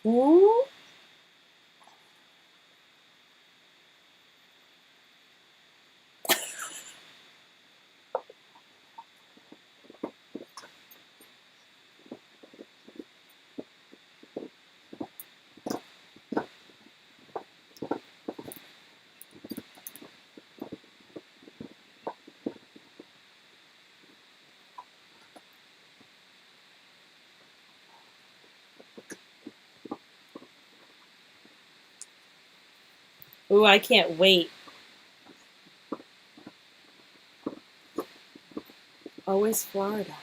Ooh. Ooh, I can't wait. Always Florida.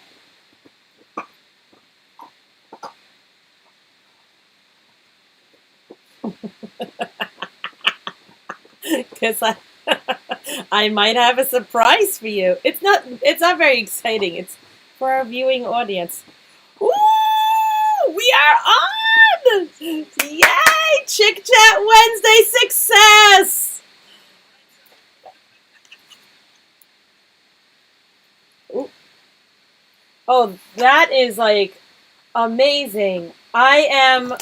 Because I might have a surprise for you. It's not very exciting. It's for our viewing audience. Ooh, we are on! Yay! Chick Chat Wednesday success! Ooh. Oh, that is like amazing. I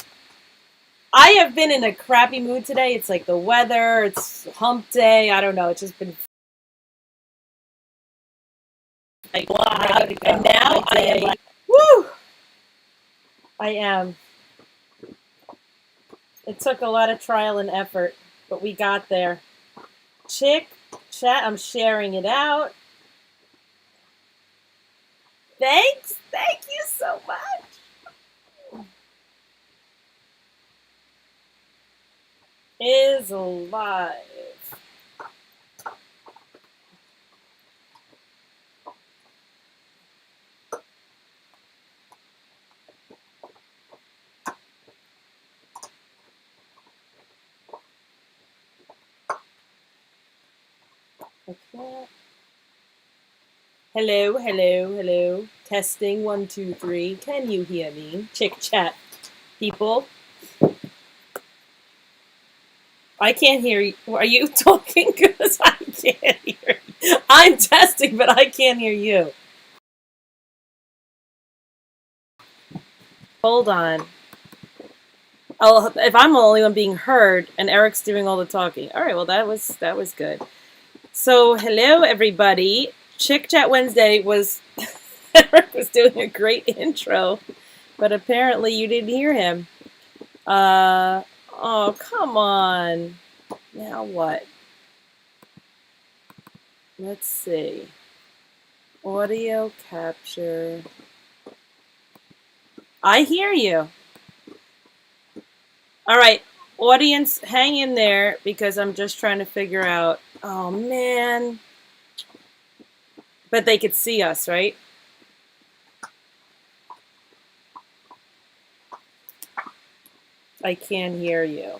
have been in a crappy mood today. It's like the weather, it's hump day. I don't know. It's just been like blah. And now I am like, woo! I am. It took a lot of trial and effort, but we got there. Chick Chat, I'm sharing it out. Thanks. Thank you so much. Is alive. Okay. Hello, hello, hello. Testing 1, 2, 3. Can you hear me? Chick Chat, people. I can't hear you. Are you talking? Because I can't hear you. I'm testing, but I can't hear you. Hold on. Oh, if I'm the only one being heard and Eric's doing all the talking. All right, well that was good. So, hello everybody. Chick Chat Wednesday was Eric was doing a great intro, but apparently you didn't hear him. Oh, come on. Now what? Let's see. Audio capture. I hear you. All right, audience, hang in there because I'm just trying to figure out. Oh man. But they could see us, right? I can hear you.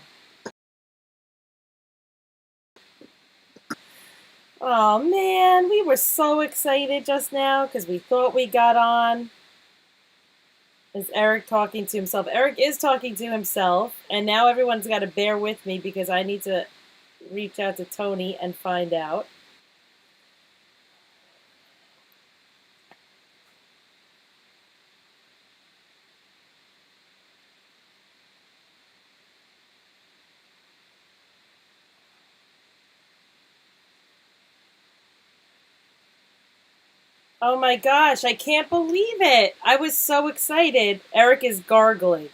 Oh man, we were so excited just now because we thought we got on. Is Eric talking to himself? Eric is talking to himself, and now everyone's got to bear with me because I need to reach out to Tony and find out. Oh my gosh, I can't believe it. I was so excited. Eric is gargling.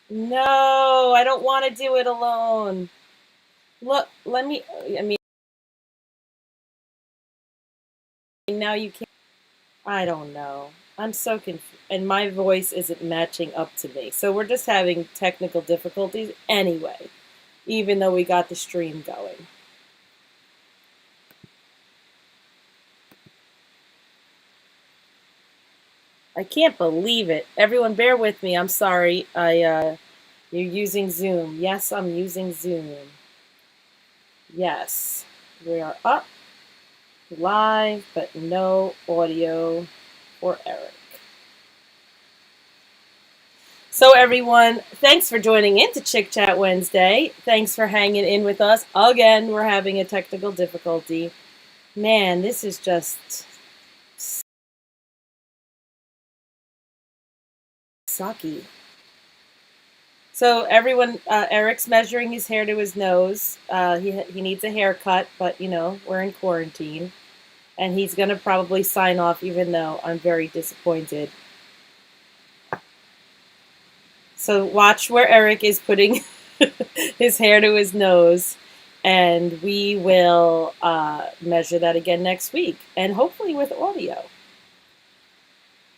No, I don't want to do it alone. Look, let me. I mean, now you can't. I don't know. I'm so confused. And my voice isn't matching up to me. So we're just having technical difficulties anyway, even though we got the stream going. I can't believe it. Everyone, bear with me. I'm sorry. You're using Zoom. Yes, I'm using Zoom. Yes, we are up live, but no audio for Eric. So, everyone, thanks for joining in to Chick Chat Wednesday. Thanks for hanging in with us. Again, we're having a technical difficulty. Man, this is just sucky. So, everyone, Eric's measuring his hair to his nose. He needs a haircut, but, we're in quarantine. And he's going to probably sign off, even though I'm very disappointed. So watch where Eric is putting his hair to his nose, and we will measure that again next week, and hopefully with audio.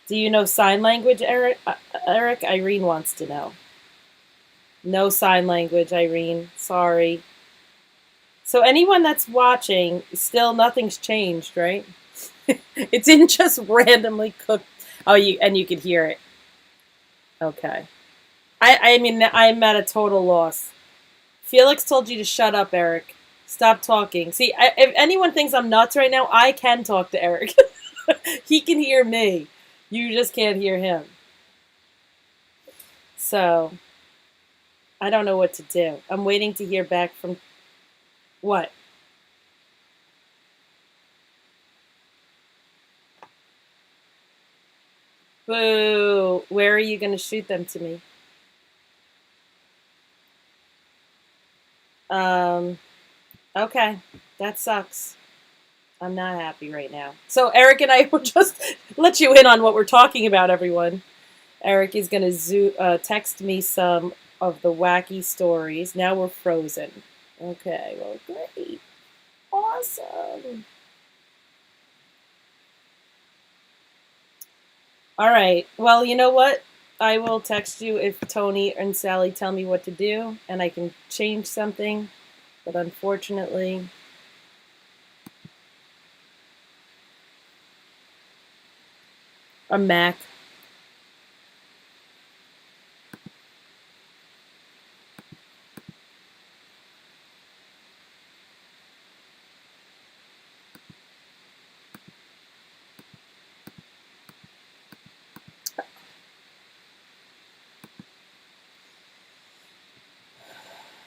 Do you know sign language, Eric? Eric, Irene wants to know. No sign language, Irene. Sorry. So anyone that's watching, still nothing's changed, right? It didn't just randomly cook. Oh, you could hear it. Okay. I mean, I'm at a total loss. Felix told you to shut up, Eric. Stop talking. See, if anyone thinks I'm nuts right now, I can talk to Eric. He can hear me. You just can't hear him. So, I don't know what to do. I'm waiting to hear back from... What? Boo. Where are you going to shoot them to me? Okay. That sucks. I'm not happy right now. So Eric and I will just let you in on what we're talking about, everyone. Eric is going to text me some of the wacky stories. Now we're frozen. Okay, well, great. Awesome. All right. Well, you know what? I will text you if Tony and Sallie tell me what to do, and I can change something. But unfortunately... A Mac.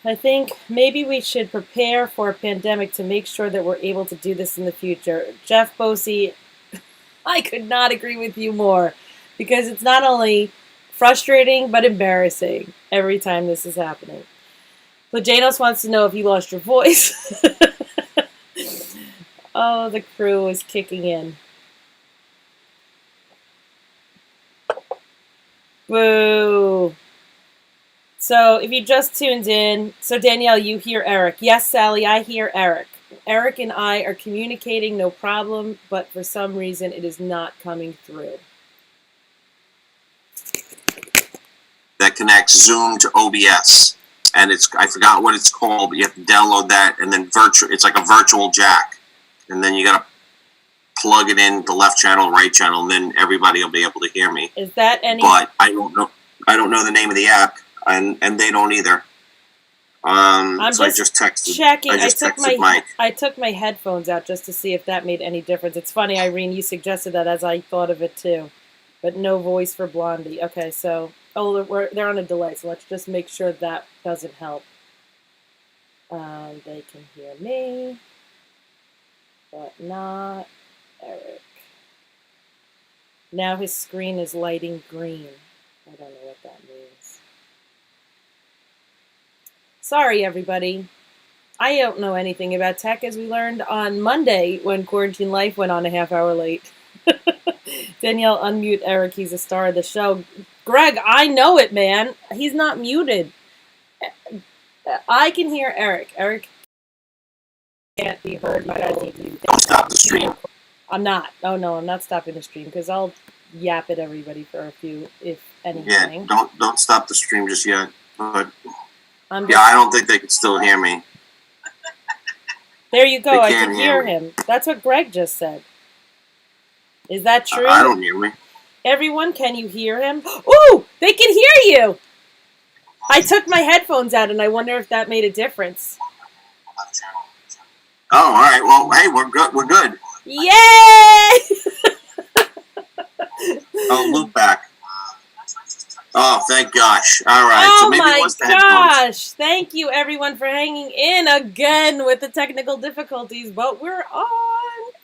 I think maybe we should prepare for a pandemic to make sure that we're able to do this in the future. Jeff Bosey, I could not agree with you more, because it's not only frustrating but embarrassing every time this is happening. So Janos wants to know if you lost your voice. Oh, the crew is kicking in. Boo. So if you just tuned in, so Danielle, you hear Eric. Yes, Sallie, I hear Eric. Eric and I are communicating, no problem, but for some reason it is not coming through. That connects Zoom to OBS, and I forgot what it's called, but you have to download that, and then it's like a virtual jack, and then you gotta plug it in the left channel, right channel, and then everybody will be able to hear me. Is that any? But I don't know the name of the app, and they don't either. So I just texted. Checking. I took my headphones out just to see if that made any difference. It's funny, Irene, you suggested that as I thought of it too, but no voice for Blondie. Okay, so they're on a delay, so let's just make sure that doesn't help. They can hear me, but not Eric. Now his screen is lighting green. I don't know what that means. Sorry, everybody. I don't know anything about tech, as we learned on Monday when Quarantine Life went on a half hour late. Danielle, unmute Eric. He's a star of the show. Greg, I know it, man. He's not muted. I can hear Eric. Eric can't be heard. Don't stop the stream. I'm not. Oh, no, I'm not stopping the stream, because I'll yap at everybody for a few, if anything. Yeah, don't stop the stream just yet. But I don't think they can still hear me. There you go. I can hear him. That's what Greg just said. Is that true? I don't hear me. Everyone, can you hear him? Ooh, they can hear you. I took my headphones out, and I wonder if that made a difference. Oh, all right. Well, hey, we're good. We're good. Yay! Oh, loop back. Oh, thank gosh. All right. Oh So maybe it my was the headphones. gosh! Thank you everyone for hanging in again with the technical difficulties, but we're on.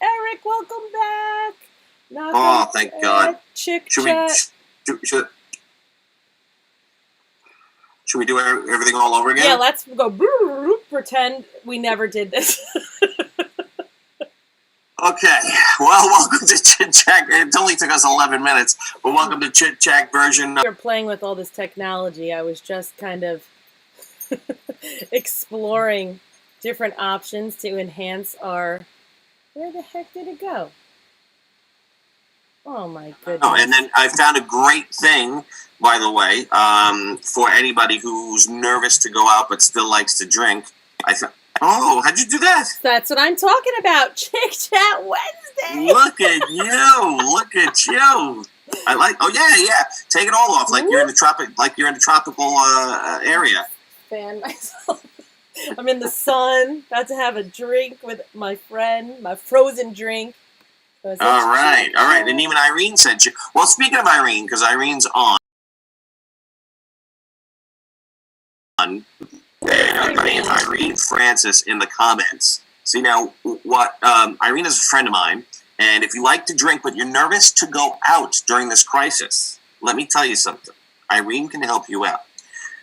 Eric, welcome back. Oh, thank God. Chick Should we chat. should we do everything all over again? Yeah, let's go. Pretend we never did this. Okay. Well, welcome to Chit Chat. It only took us 11 minutes, but welcome to Chit Chat version. We were playing with all this technology. I was just kind of exploring different options to enhance our. Where the heck did it go? Oh my goodness. Oh, and then I found a great thing, by the way, for anybody who's nervous to go out but still likes to drink. Oh, how'd you do that? That's what I'm talking about. Chick Chat Wednesday. Look at you! Look at you! I like. Oh yeah. Take it all off, like you're in the tropical area. Fan myself. I'm in the sun, about to have a drink with my friend, my frozen drink. So all right. And even Irene sent you. Well, speaking of Irene, because Irene's on. Irene Francis in the comments. See now, what Irene is a friend of mine, and if you like to drink but you're nervous to go out during this crisis, let me tell you something. Irene can help you out.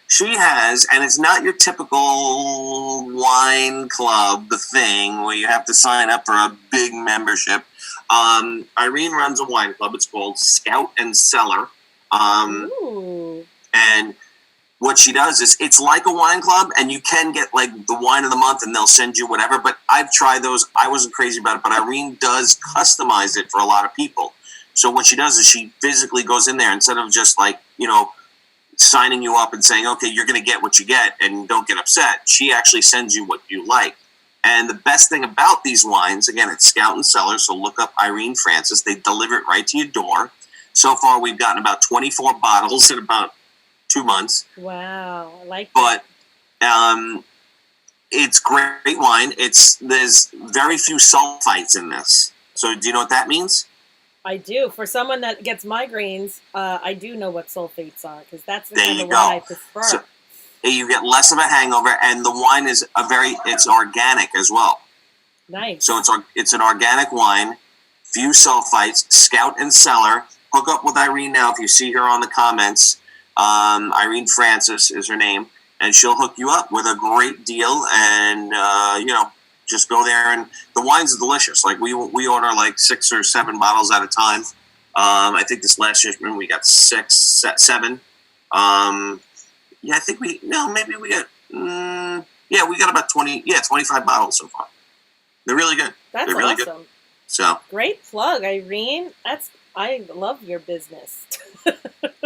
She has, and it's not your typical wine club, the thing where you have to sign up for a big membership. Irene runs a wine club. It's called Scout and Cellar. And what she does is it's like a wine club, and you can get like the wine of the month and they'll send you whatever. But I've tried those. I wasn't crazy about it, but Irene does customize it for a lot of people. So what she does is she physically goes in there instead of just like, signing you up and saying, okay, you're going to get what you get and don't get upset. She actually sends you what you like. And the best thing about these wines, again, it's Scout and Cellar. So look up Irene Francis. They deliver it right to your door. So far, we've gotten about 24 bottles in about 2 months. Wow, I like that. But it's great wine. There's very few sulfites in this. So do you know what that means? I do. For someone that gets migraines, I do know what sulfates are because that's the kind of wine I prefer. So you get less of a hangover, and the wine is it's organic as well. Nice. So it's an organic wine, few sulfites, Scout and Cellar. Hook up with Irene now if you see her on the comments. Irene Francis is her name, and she'll hook you up with a great deal. And just go there, and the wines are delicious. Like we order like 6 or 7 bottles at a time. I think this last shipment we got 7. I think we got about 25 bottles so far. They're really good. That's really awesome. Good. So great plug, Irene. I love your business.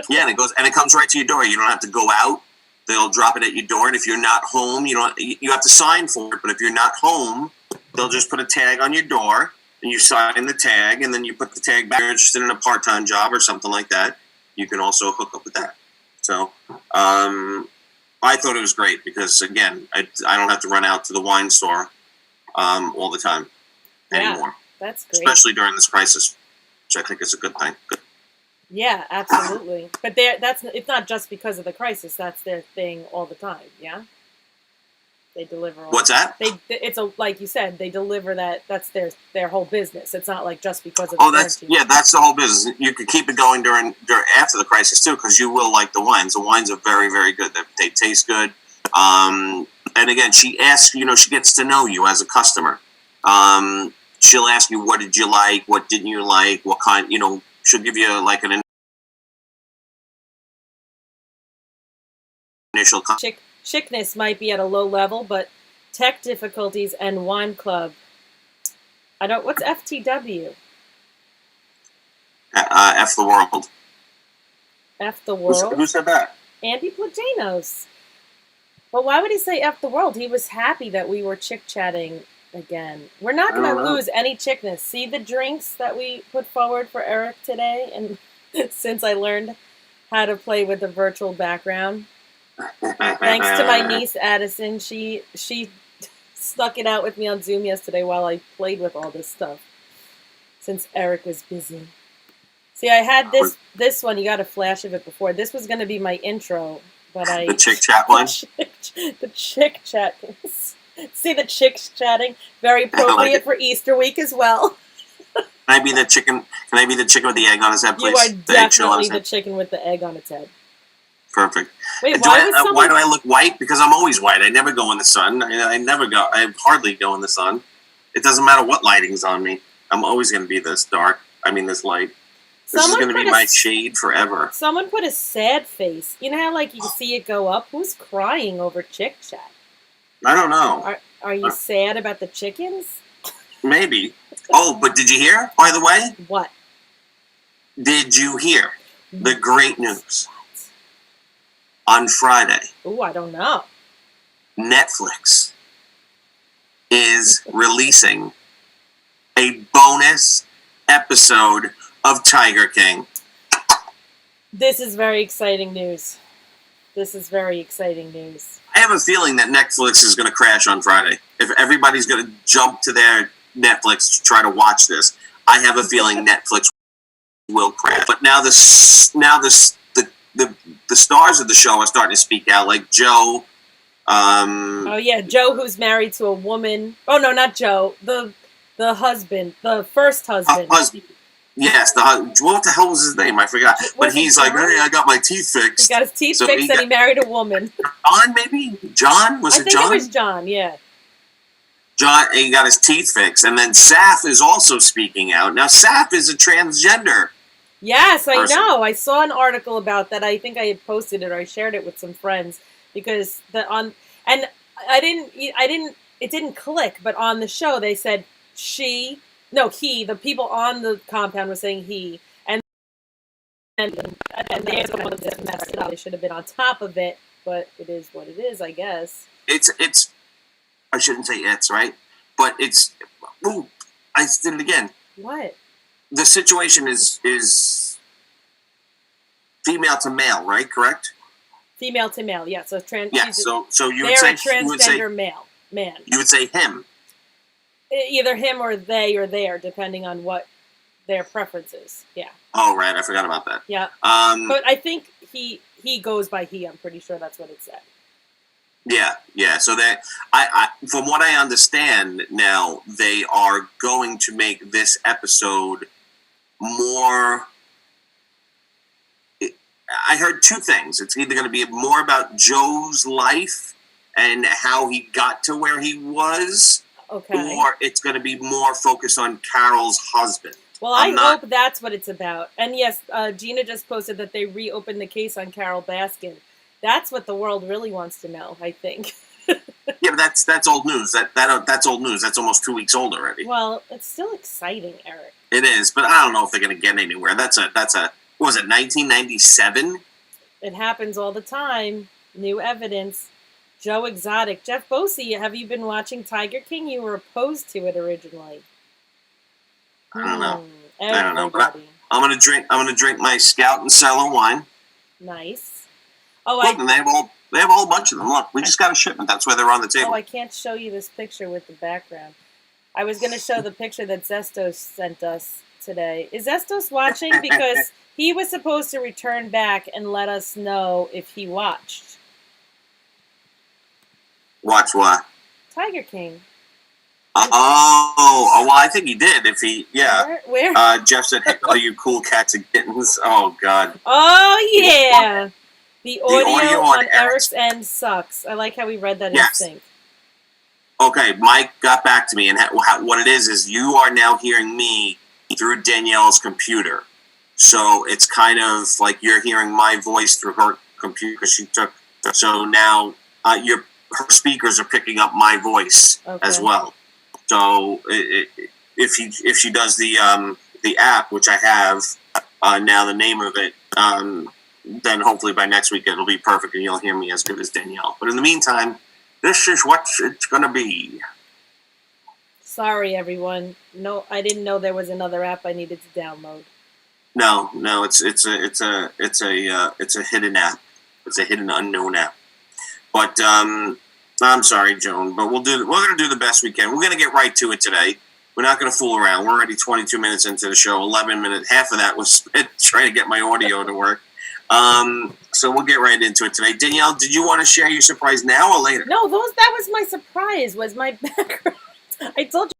Yeah, and it comes right to your door. You don't have to go out. They'll drop it at your door, and if you're not home, you have to sign for it. But if you're not home, they'll just put a tag on your door, and you sign the tag, and then you put the tag back. If you're interested in a part-time job or something like that, you can also hook up with that. So I thought it was great because, again, I don't have to run out to the wine store all the time anymore. That's great. Especially during this crisis, which I think is a good thing. Yeah, absolutely. But it's not just because of the crisis. That's their thing all the time. Yeah, they deliver. What's that? Like you said, they deliver that. That's their whole business. It's not like just because of. That's the whole business. You could keep it going during after the crisis too, because you will like the wines. The wines are very, very good. They taste good. And again, she asks. She gets to know you as a customer. She'll ask you, what did you like? What didn't you like? What kind? She'll give you like an initial. Chickness might be at a low level, but tech difficulties and wine club. What's FTW? F the world. F the world? Who said that? Andy Plaginos. Well, why would he say F the world? He was happy that we were chick-chatting again. We're not going to lose any chickness. See the drinks that we put forward for Eric today? And since I learned how to play with the virtual background. Thanks to my niece Addison, she stuck it out with me on Zoom yesterday while I played with all this stuff. Since Eric was busy. See, I had this one. You got a flash of it before. This was going to be my intro, but The chick chat one? The chick chat. See the chicks chatting? Very appropriate for Easter week as well. Can I be the chicken? Can I be the chicken with the egg on his head, please? You are definitely the chicken with the egg on its head. Perfect. Wait, why do I look white? Because I'm always white. I never go in the sun. I hardly go in the sun. It doesn't matter what lighting's on me. I'm always going to be this dark. This light. This is going to be my shade forever. Someone put a sad face. You know how you can see it go up? Who's crying over chick chat? I don't know. Are you sad about the chickens? Maybe. Oh, but did you hear, by the way? What? Did you hear the great news? On Friday. Ooh, I don't know. Netflix is releasing a bonus episode of Tiger King. This is very exciting news. I have a feeling that Netflix is going to crash on Friday. If everybody's going to jump to their Netflix to try to watch this, I have a feeling Netflix will crash. But now the stars of the show are starting to speak out, like Joe. Oh yeah, Joe, who's married to a woman. Oh no, not Joe. The husband, the first husband. Yes, what the hell was his name? I forgot. But he's like, hey, I got my teeth fixed. He got his teeth fixed and he married a woman. John, maybe? John? I think it was John, yeah. John, he got his teeth fixed. And then Saf is also speaking out. Now, Saf is a transgender. Yes, I know. I saw an article about that. I think I had posted it or I shared it with some friends because it didn't click, but on the show they said he, the people on the compound were saying he, and they're the ones that messed it up. They should have been on top of it, but it is what it is, I guess. It's I shouldn't say it's, right? But it's, I did it again. What? The situation is female to male, right? Correct? Female to male, yeah. So so you would say transgender man. You would say him. Either him or they or there, depending on what their preference is. Yeah. Oh right, I forgot about that. Yeah. But I think he goes by he. I'm pretty sure that's what it said. Yeah. So I from what I understand now, they are going to make this episode more. I heard two things. It's either going to be more about Joe's life and how he got to where he was, okay, or it's going to be more focused on Carol's husband. Well, I hope that's what it's about. And yes, Gina just posted that they reopened the case on Carol Baskin. That's what the world really wants to know, I think. Yeah, but that's old news. That's old news. That's almost 2 weeks old already. Well, it's still exciting, Eric. It is, but I don't know if they're going to get anywhere. That's a what was it, 1997? It happens all the time. New evidence. Joe Exotic. Jeff Bosey, have you been watching Tiger King? You were opposed to it originally. I don't know. I don't know, but I'm gonna drink my Scout and Cellar wine. Nice. Look, and they have a whole bunch of them. Look, we just got a shipment. That's why they're on the table. Oh, I can't show you this picture with the background. I was going to show the picture that Zestos sent us today. Is Zestos watching? Because he was supposed to return back and let us know if he watched. Watch what? Tiger King. Oh, well, I think he did. If he, yeah. Where? Jeff said, "Hey, all you cool cats and kittens." Oh God. Oh yeah. The audio on Eric's end sucks. I like how we read that in sync. Okay, Mike got back to me, and what it is you are now hearing me through Danielle's computer. So it's kind of like you're hearing my voice through her computer. So now her speakers are picking up my voice as well. So if she does the app, which I have now, the name of it. Then hopefully by next week it'll be perfect and you'll hear me as good as Danielle. But in the meantime, this is what it's going to be. Sorry, everyone. No, I didn't know there was another app I needed to download. No, it's a hidden app. It's a hidden unknown app. But I'm sorry, Joan, but we're going to do the best we can. We're going to get right to it today. We're not going to fool around. We're already 22 minutes into the show. 11 minutes. Half of that was spent trying to get my audio to work. So we'll get right into it today. Danielle, did you want to share your surprise now or later? No, that was my surprise, was my background. I told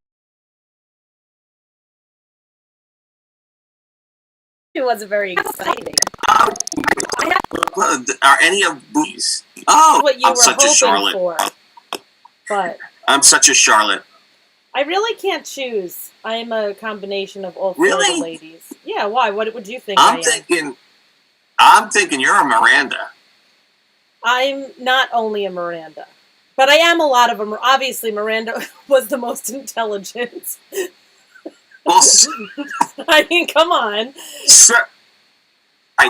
you it wasn't very exciting. Are any of these? Oh, What you I'm were such a hoping Charlotte. for. But I'm such a Charlotte. I really can't choose. I'm a combination of all four of Really? the ladies. Yeah, why? What would you think I'm thinking you're a Miranda. I'm not only a Miranda, but I am a lot of them. Obviously, Miranda was the most intelligent. Well, I mean, come on.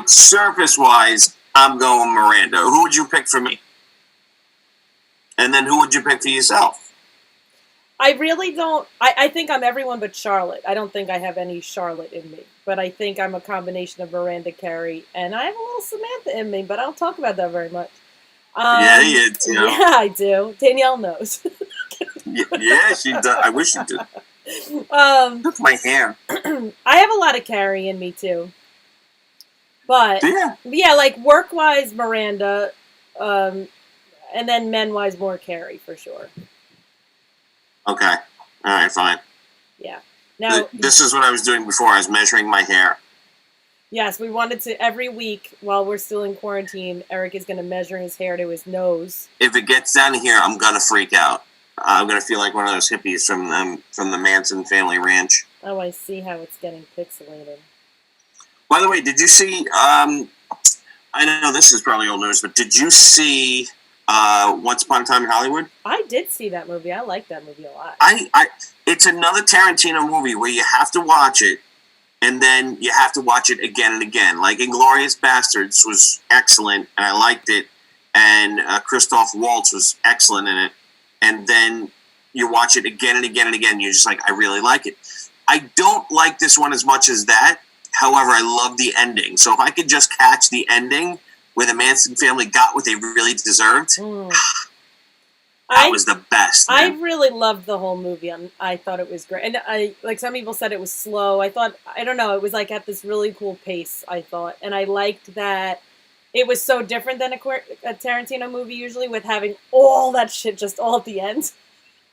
Surface-wise, I'm going Miranda. Who would you pick for me? And then who would you pick for yourself? I really don't. I think I'm everyone but Charlotte. I don't think I have any Charlotte in me. But I think I'm a combination of Miranda Carey, and I have a little Samantha in me, but I don't talk about that very much. Yeah, you do. Yeah, I do. Danielle knows. Yeah, she does. I wish she did. That's my hair. I have a lot of Carey in me, too. But, yeah, like work-wise, Miranda, and then men-wise, more Carey, for sure. Okay. All right, fine. Yeah. Now, this is what I was doing before. I was measuring my hair. Yes, we wanted to, every week while we're still in quarantine, Eric is going to measure his hair to his nose. If it gets down here, I'm going to freak out. I'm going to feel like one of those hippies from the Manson family ranch. Oh, I see how it's getting pixelated. By the way, did you see, I know this is probably old news, but did you see Once Upon a Time in Hollywood? I did see that movie. I like that movie a lot. It's another Tarantino movie where you have to watch it, and then you have to watch it again and again. Like Inglourious Bastards was excellent, and I liked it, and Christoph Waltz was excellent in it, and then you watch it again and again and again, and you're just like, I really like it. I don't like this one as much as that. However, I love the ending. So if I could just catch the ending where the Manson family got what they really deserved, that was the best. Man. I really loved the whole movie. I thought it was great. And like some people said it was slow. I don't know, it was like at this really cool pace, I thought. And I liked that it was so different than a Tarantino movie usually, with having all that shit just all at the end.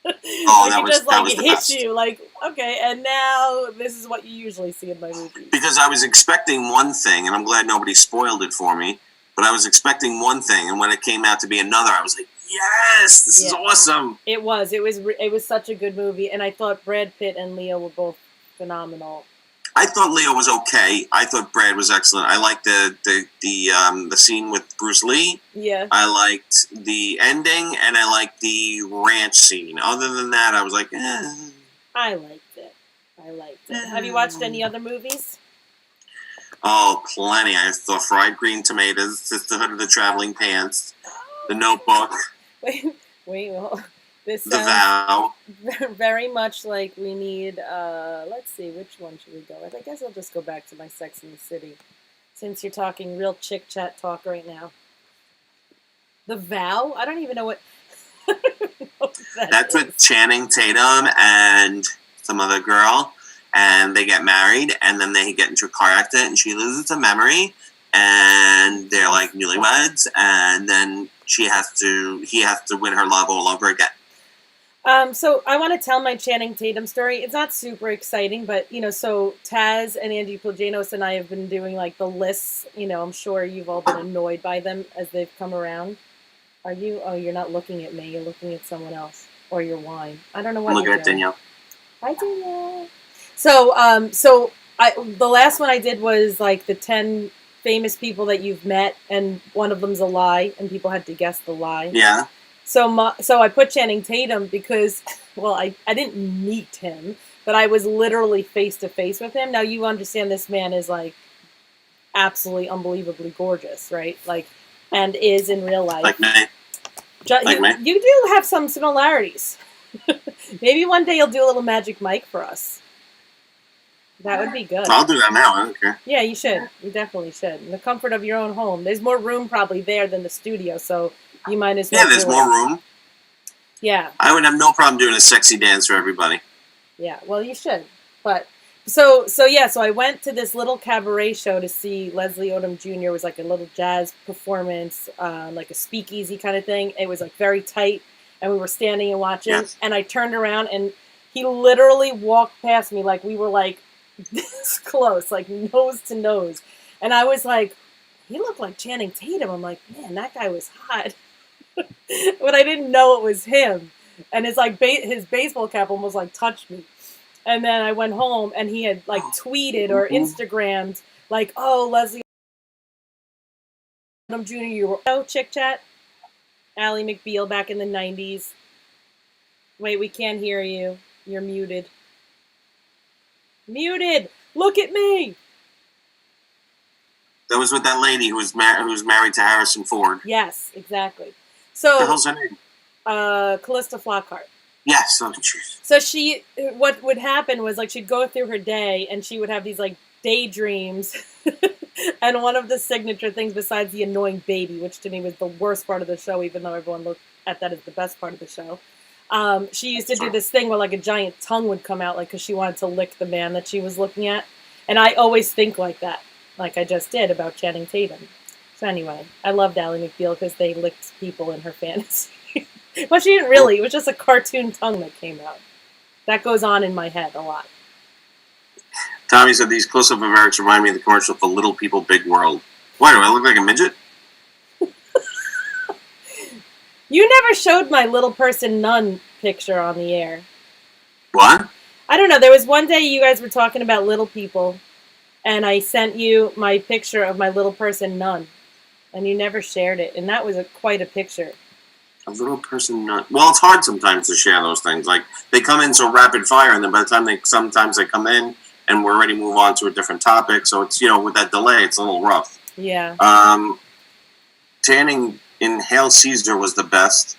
Oh, that was hit best. You like, okay, and now this is what you usually see in my movies. Because I was expecting one thing, and I'm glad nobody spoiled it for me, but I was expecting one thing, and when it came out to be another, I was like, yes, this is awesome. It was such a good movie, and I thought Brad Pitt and Leo were both phenomenal. I thought Leo was okay. I thought Brad was excellent. I liked the scene with Bruce Lee. Yeah. I liked the ending, and I liked the ranch scene. Other than that, I was like, I liked it. Have you watched any other movies? Oh, plenty. I saw Fried Green Tomatoes, Sisterhood of the Traveling Pants, The Notebook. Well, this The Vow. Very much like we need, let's see, which one should we go with? I guess I'll just go back to my Sex and the City, since you're talking real chick chat talk right now. The Vow? I don't even know what... That's with Channing Tatum and some other girl, and they get married, and then they get into a car accident, and she loses a memory, and they're like newlyweds, and then he has to win her love all over again. So I want to tell my Channing Tatum story. It's not super exciting, but, so Taz and Angie Plajanos and I have been doing, like, the lists. I'm sure you've all been annoyed by them as they've come around. Are you? Oh, you're not looking at me. You're looking at someone else. Or your wine. I don't know what you're doing. Look at Danielle. Hi, Danielle. So the last one I did was, like, the 10 famous people that you've met, and one of them's a lie, and people had to guess the lie. Yeah. So I put Channing Tatum because, well, I didn't meet him, but I was literally face to face with him. Now you understand this man is like absolutely unbelievably gorgeous, right? Like, and is in real life. Like me. You do have some similarities. Maybe one day you'll do a little Magic Mike for us. That would be good. I'll do that now. I don't care. Yeah, you should. You definitely should. In the comfort of your own home. There's more room probably there than the studio, so you might as well. Yeah, there's more room. Yeah. I would have no problem doing a sexy dance for everybody. Yeah, well, you should. But so I went to this little cabaret show to see Leslie Odom Jr. It was like a little jazz performance, like a speakeasy kind of thing. It was like very tight, and we were standing and watching. Yes. And I turned around, and he literally walked past me like we were like this close, like nose to nose. And I was like, he looked like Channing Tatum. I'm like, man, that guy was hot, but I didn't know it was him. And it's like his baseball cap almost like touched me. And then I went home, and he had like tweeted or Instagrammed like, "Oh, Leslie Odom Jr. You were Chick Chat, Ally McBeal back in the '90s." Wait, we can't hear you. You're muted. Muted. Look at me. That was with that lady who was married to Harrison Ford. Yes, exactly. What the So, hell's her name? Callista Flockhart. Yes. Oh, jeez. So what would happen was like she'd go through her day, and she would have these like daydreams. And one of the signature things, besides the annoying baby, which to me was the worst part of the show, even though everyone looked at that as the best part of the show, she used to do this thing where like a giant tongue would come out, like because she wanted to lick the man that she was looking at. And I always think like that, like I just did about Channing Tatum. So anyway, I loved Ally McBeal because they licked people in her fantasy. Well, she didn't really. It was just a cartoon tongue that came out. That goes on in my head a lot. Tommy said these close-up of Eric's remind me of the commercial for Little People, Big World. Why, do I look like a midget? You never showed my little person nun picture on the air. What? I don't know. There was one day you guys were talking about little people, and I sent you my picture of my little person nun, and you never shared it, and that was quite a picture. A little person not. Well, it's hard sometimes to share those things. Like, they come in so rapid fire, and then by the time sometimes they come in, and we're ready to move on to a different topic. So it's, with that delay, it's a little rough. Yeah. Tanning in Hail Caesar was the best.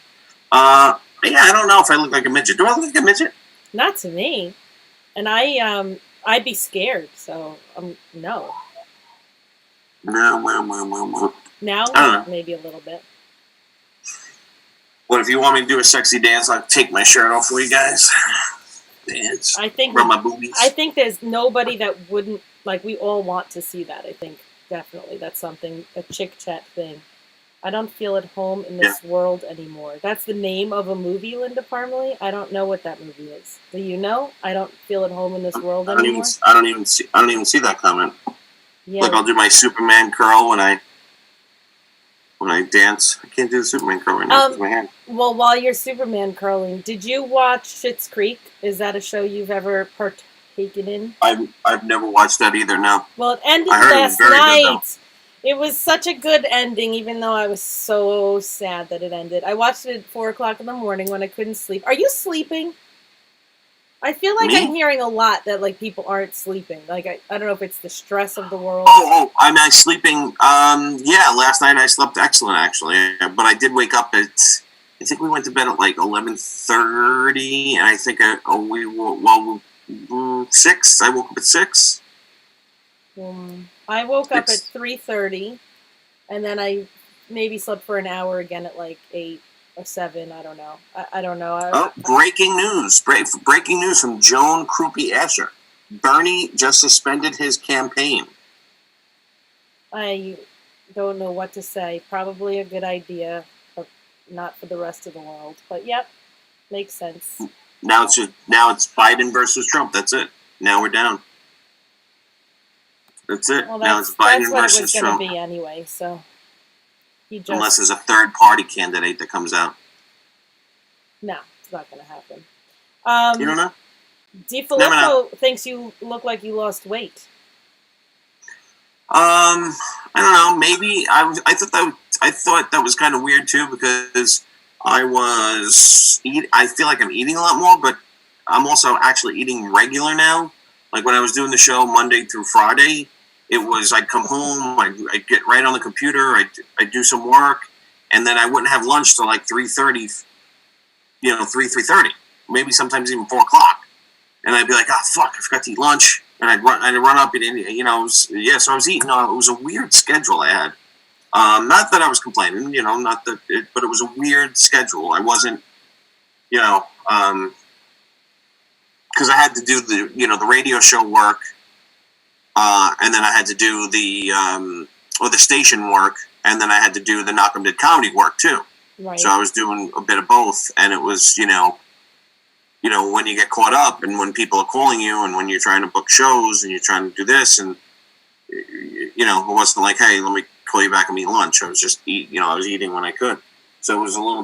Yeah, I don't know if I look like a midget. Do I look like a midget? Not to me. And I'd be scared. So no. No. Now maybe a little bit. What if you want me to do a sexy dance? I'll take my shirt off for you guys. Dance. Rub my boobies. I think there's nobody that wouldn't, like, we all want to see that. I think definitely that's something, a Chick Chat thing. I don't feel at home in this world anymore. That's the name of a movie, Linda Parmalee. I don't know what that movie is. Do you know? I don't feel at home in this world anymore. I don't even see that comment. Yeah. Like, I'll do my Superman curl when I dance. I can't do the Superman curl right now with my hand. Well, while you're Superman curling, did you watch Schitt's Creek? Is that a show you've ever partaken in? I've never watched that either. No. Well, it ended last night. It was such a good ending, even though I was so sad that it ended. I watched it at 4 o'clock in the morning when I couldn't sleep. Are you sleeping? I feel like I'm hearing a lot that like people aren't sleeping. Like I don't know if it's the stress of the world. Oh, am I sleeping? Yeah, last night I slept excellent actually, but I did wake up at. I think we went to bed at like 11:30, and I think 6. I woke up at 6. I woke up at 3:30, and then I maybe slept for an hour again at like 8 or 7. I don't know. I don't know. Breaking news! Breaking news from Joan Krupe Asher. Bernie just suspended his campaign. I don't know what to say. Probably a good idea, but not for the rest of the world. But yep, makes sense. Now it's Biden versus Trump. That's it. Now we're down. That's it. Well, now it's Biden versus Trump. That's what it was going to be anyway. So unless there's a third party candidate that comes out. No, it's not going to happen. You don't know? DiFilippo thinks you look like you lost weight. I don't know. Maybe I thought that was kind of weird too, because I feel like I'm eating a lot more, but I'm also actually eating regular now. Like when I was doing the show Monday through Friday, it was I'd come home, I'd get right on the computer, I'd do some work, and then I wouldn't have lunch till like 3:30. 3:30, maybe sometimes even 4 o'clock, and I'd be like, "Oh fuck, I forgot to eat lunch," and I'd run up and so I was eating. It was a weird schedule I had. Not that I was complaining, but it was a weird schedule. I wasn't, because because I had to do the radio show work, and then I had to do the station work, and then I had to do the Knockem Did Comedy work too. Right. So I was doing a bit of both, and it was when you get caught up, and when people are calling you, and when you're trying to book shows, and you're trying to do this, and it wasn't like, hey, let me call you back and eat lunch. I was just I was eating when I could, so it was a little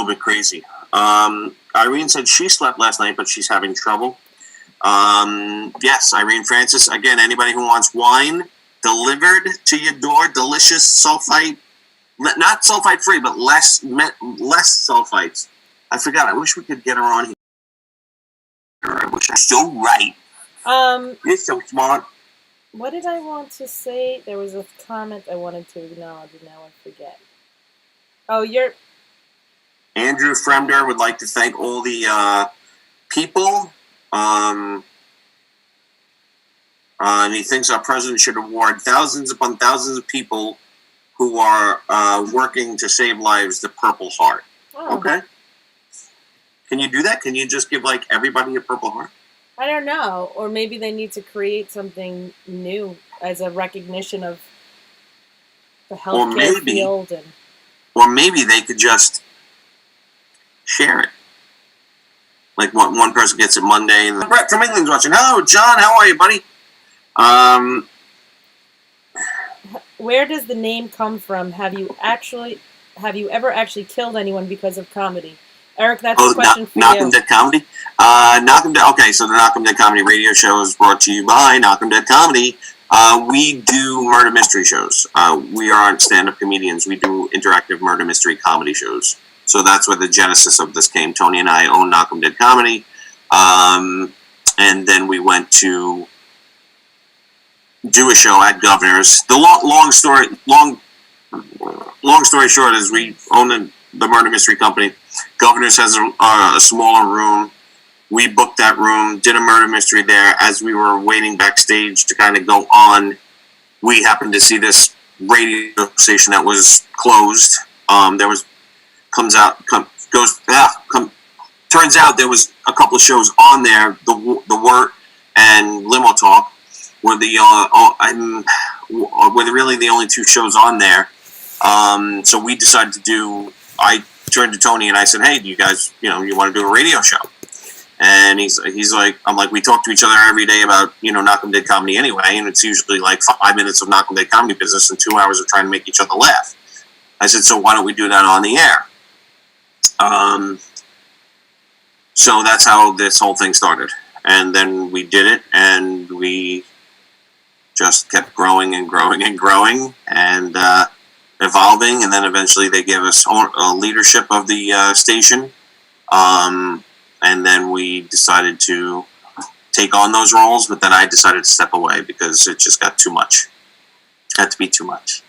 bit crazy. Irene said she slept last night, but she's having trouble. Yes, Irene Francis. Again, anybody who wants wine delivered to your door, delicious sulfite, not sulfite free, but less sulfites. I forgot. I wish we could get her on here. I wish you're so right. You're so smart. What did I want to say? There was a comment I wanted to acknowledge, and now I forget. Oh, Andrew Fremder would like to thank all the people, and he thinks our president should award thousands upon thousands of people who are working to save lives the Purple Heart. Oh. Okay? Can you do that? Can you just give everybody a Purple Heart? I don't know. Or maybe they need to create something new as a recognition of the healthcare field. Or maybe they could just share it. Like one person gets it Monday, and Brett from England's watching. Hello, John. How are you, buddy? Where does the name come from? Have you ever actually killed anyone because of comedy? Eric, that's a question for you. Knockem Dead Comedy? Okay, so the Knockem Dead Comedy radio show is brought to you by Knockem Dead Comedy. We do murder mystery shows. We aren't stand-up comedians. We do interactive murder mystery comedy shows. So that's where the genesis of this came. Tony and I own Knockem Dead Comedy. And then we went to do a show at Governor's. The long story short is we own the murder mystery company. Governor's has a smaller room. We booked that room, did a murder mystery there. As we were waiting backstage to kind of go on, we happened to see this radio station that was closed. Turns out there was a couple of shows on there, the Wort and Limo Talk, were really the only two shows on there. So we decided to I turned to Tony and I said, hey, do you guys, you want to do a radio show? And he's like, I'm like, we talk to each other every day about, Knockem Dead Comedy anyway, and it's usually like 5 minutes of Knockem Dead Comedy business and 2 hours of trying to make each other laugh. I said, so why don't we do that on the air? So that's how this whole thing started. And then we did it, and we just kept growing and growing and growing and evolving. And then eventually they gave us leadership of the station. And then we decided to take on those roles, but then I decided to step away because it just got too much. It got to be too much.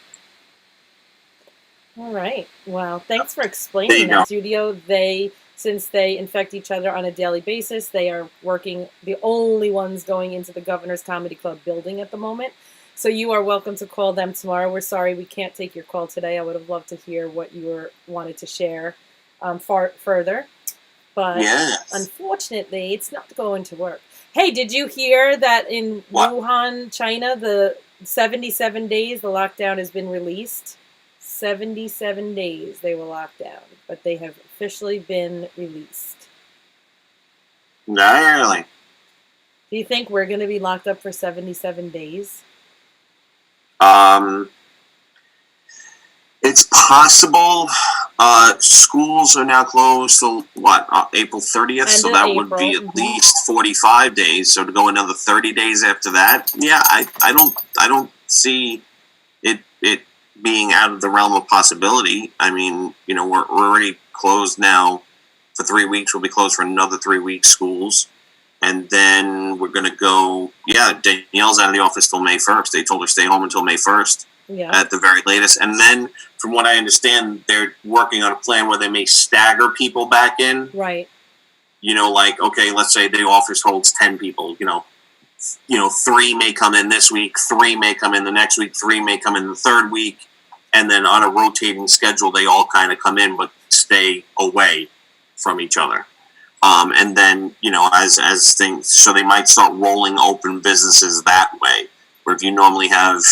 All right. Well, thanks for explaining that. Studio, since they infect each other on a daily basis, they are working, the only ones going into the Governor's Comedy Club building at the moment. So you are welcome to call them tomorrow. We're sorry we can't take your call today. I would have loved to hear what you wanted to share further. But yes, unfortunately, it's not going to work. Hey, did you hear that in Wuhan, China, the 77 days, the lockdown has been released? 77 days they were locked down, but they have officially been released. Not really. Do you think we're going to be locked up for 77 days? It's possible. Schools are now closed till April 30th, so that would be at least 45 days. So to go another 30 days after that, yeah, I don't see it being out of the realm of possibility. I mean, we're already closed now for 3 weeks. We'll be closed for another 3 weeks, schools. And then we're going to go, Danielle's out of the office till May 1st. They told her stay home until May 1st at the very latest. And then, from what I understand, they're working on a plan where they may stagger people back in. Right. Okay, let's say the office holds 10 people, 3 may come in this week, 3 may come in the next week, 3 may come in the third week, and then on a rotating schedule, they all kind of come in but stay away from each other. And then, as things, so they might start rolling open businesses that way. Where if you normally have,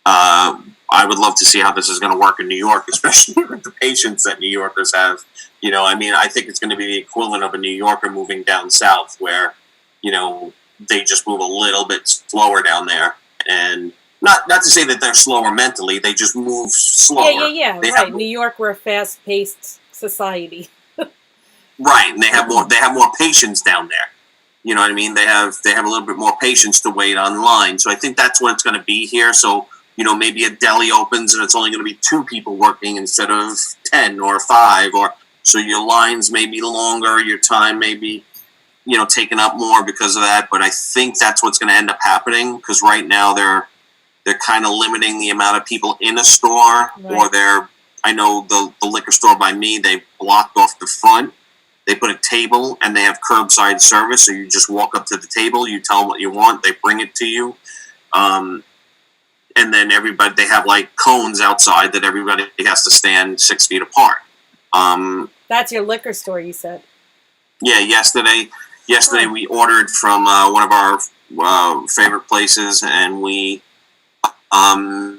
I would love to see how this is going to work in New York, especially with the patience that New Yorkers have. I think it's going to be the equivalent of a New Yorker moving down south, where, they just move a little bit slower down there. And not to say that they're slower mentally, they just move slower. Yeah. Right. New York, we're a fast-paced society. Right, and they have more patience down there. You know what I mean? They have a little bit more patience to wait online. So I think that's what it's going to be here. So maybe a deli opens and it's only going to be 2 people working instead of 10 or 5, or so your lines may be longer, your time may be taken up more because of that. But I think that's what's going to end up happening, because right now they're kind of limiting the amount of people in a store, right. or I know the liquor store by me, they blocked off the front. They put a table and they have curbside service, so you just walk up to the table, you tell them what you want, they bring it to you. And then they have like cones outside that everybody has to stand 6 feet apart. That's your liquor store, you said? Yeah, yesterday we ordered from one of our favorite places, and we, for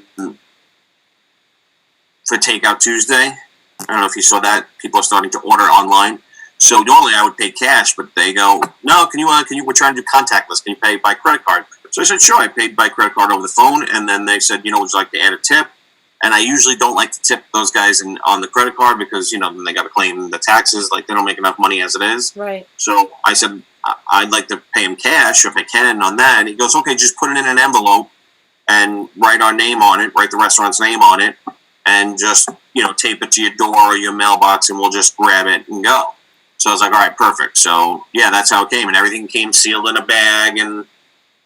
Takeout Tuesday, I don't know if you saw that, people are starting to order online. So normally I would pay cash, but they go, no, we're trying to do contactless. Can you pay by credit card? So I said, sure. I paid by credit card over the phone. And then they said, would you like to add a tip? And I usually don't like to tip those guys on the credit card, because, then they got to claim the taxes. Like, they don't make enough money as it is. Right. So I said, I'd like to pay him cash if I can on that. And he goes, okay, just put it in an envelope and write our name on it, write the restaurant's name on it, and just, tape it to your door or your mailbox, and we'll just grab it and go. So I was like, all right, perfect. So, yeah, that's how it came. And everything came sealed in a bag and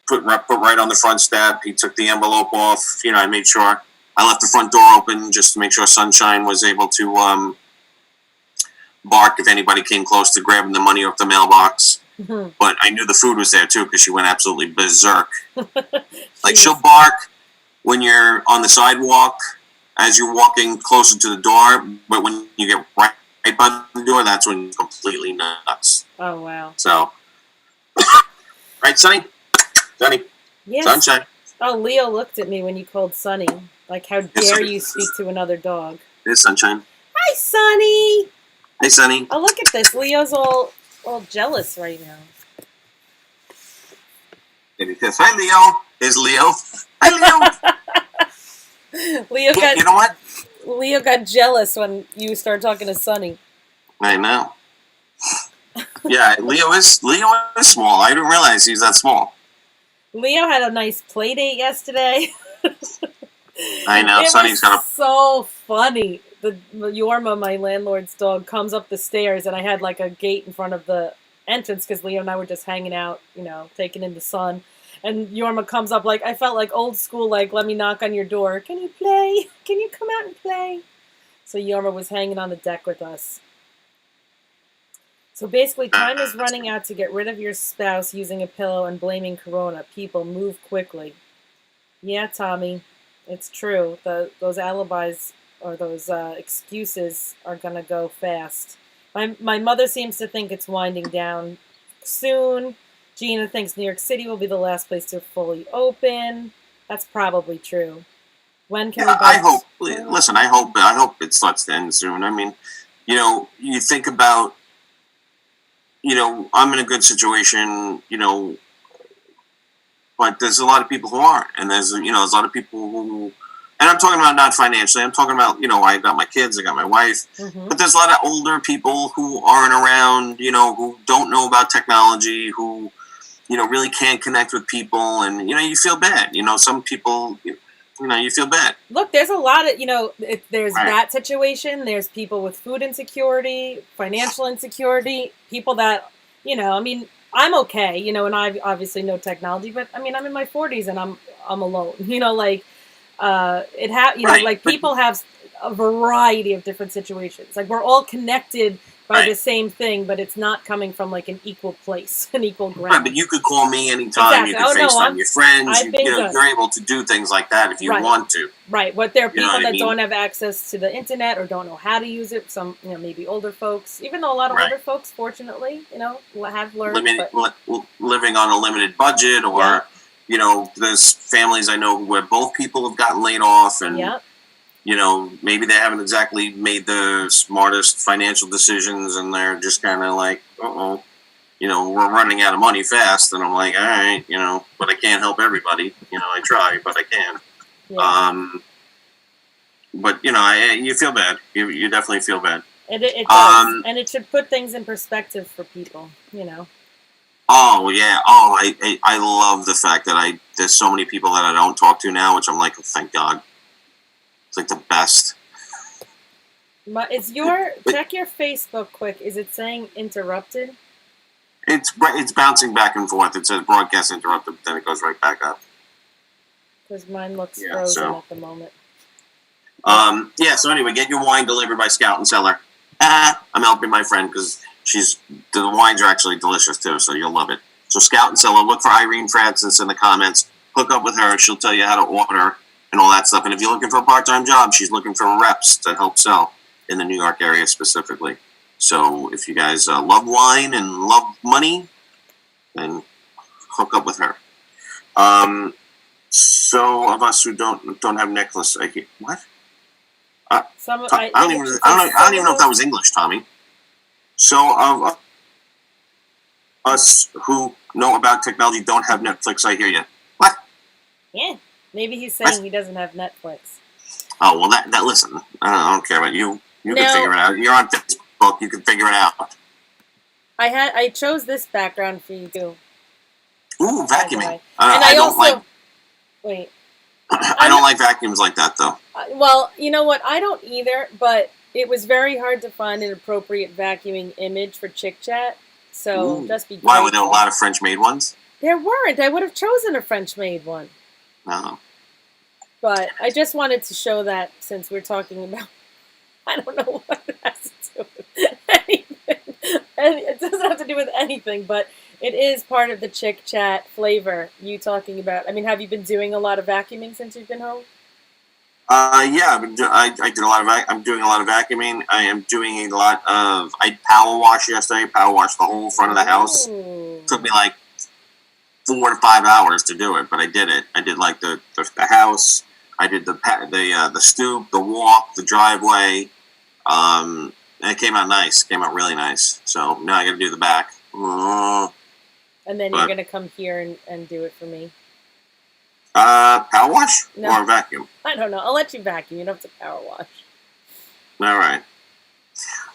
put right on the front step. He took the envelope off. I made sure I left the front door open just to make sure Sunshine was able to bark if anybody came close to grabbing the money off the mailbox. Mm-hmm. But I knew the food was there, too, because she went absolutely berserk. Like, she'll bark when you're on the sidewalk as you're walking closer to the door, but when you get right by the door, that's when it's completely nuts. Oh, wow. So, right, Sonny? Sonny? Yes. Sunshine? Oh, Leo looked at me when you called Sonny. Like, how dare you speak to another dog? Here's Sunshine. Hi, Sonny! Hey, Sonny. Oh, look at this. Leo's all jealous right now. And he says, hi, Leo. Here's Leo. Hi, Leo. You know what? Leo got jealous when you started talking to Sonny. I know. Yeah, Leo is small. I didn't realize he's that small. Leo had a nice play date yesterday. I know. Sonny's got so funny. The Yorma, my landlord's dog, comes up the stairs, and I had like a gate in front of the entrance because Leo and I were just hanging out, taking in the sun. And Yorma comes up like, I felt like old school, like, let me knock on your door. Can you play? Can you come out and play? So Yorma was hanging on the deck with us. So basically, time is running out to get rid of your spouse using a pillow and blaming Corona. People, move quickly. Yeah, Tommy, it's true. Those alibis or those excuses are going to go fast. My mother seems to think it's winding down soon. Gina thinks New York City will be the last place to fully open. That's probably true. When can we? I hope. Listen, I hope it starts to end soon. I mean, you think about, I'm in a good situation, but there's a lot of people who aren't, and there's a lot of people who, and I'm talking about not financially. I'm talking about, I got my kids, I got my wife, but there's a lot of older people who aren't around, who don't know about technology, who really can't connect with people, and, you feel bad. Some people, you feel bad. Look, there's a lot of, there's that situation. There's people with food insecurity, financial insecurity, people that, I'm okay, and I obviously know technology, but, I'm in my 40s and I'm alone, people have a variety of different situations. Like, we're all connected by Right. the same thing, but it's not coming from like an equal place, an equal ground. Right, but you could call me anytime. Exactly. You could FaceTime your friends. I've been good. You're able to do things like that if you Right. want to. Right. But there are people that I mean? don't have access to the internet or don't know how to use it. Some, maybe older folks, even though a lot of older folks, fortunately, have learned. Living on a limited budget, or, there's families I know where both people have gotten laid off, and, maybe they haven't exactly made the smartest financial decisions, and they're just kind of like, uh-oh. We're running out of money fast, and I'm like, all right, but I can't help everybody. I try, but I can't. Yeah. But you feel bad. You definitely feel bad. It does, and it should put things in perspective for people. Oh yeah. Oh, I love the fact that there's so many people that I don't talk to now, which I'm like, oh, thank God. It's like the best. Check your Facebook quick. Is it saying interrupted? It's bouncing back and forth. It says broadcast interrupted, but then it goes right back up. Because mine looks frozen at the moment. So anyway, get your wine delivered by Scout and Cellar. I'm helping my friend because the wines are actually delicious too, so you'll love it. So Scout and Cellar, look for Irene Francis in the comments. Hook up with her. She'll tell you how to order and all that stuff. And if you're looking for a part-time job, she's looking for reps to help sell in the New York area specifically. So if you guys love wine and love money, then hook up with her. So of us who don't have necklace, what? I don't even know if that was English, Tommy. So of us who know about technology don't have Netflix, I hear you. What? Yeah, maybe he's saying he doesn't have Netflix. Oh well, that listen, I don't care about you. You can figure it out. You're on Facebook. You can figure it out. I chose this background for you too. Ooh, vacuuming. I don't like vacuums like that though. Well, you know what? I don't either, but it was very hard to find an appropriate vacuuming image for Chick Chat. So just be grateful. Why were there a lot of French-made ones? There weren't. I would have chosen a French-made one. No. But I just wanted to show that since we're talking about, I don't know what it has to do with anything. And it doesn't have to do with anything, but it is part of the Chick Chat flavor. You talking about, have you been doing a lot of vacuuming since you've been home? Yeah, I'm doing a lot of vacuuming. I am doing a lot of, I power washed yesterday, power washed the whole front of the house. It took me like 4 to 5 hours to do it, but I did it. I did like the house. I did the stoop, the walk, the driveway. And it came out nice. Came out really nice. So now I got to do the back. And then you're going to come here and do it for me. Power wash or vacuum? I don't know. I'll let you vacuum. You don't have to power wash. All right.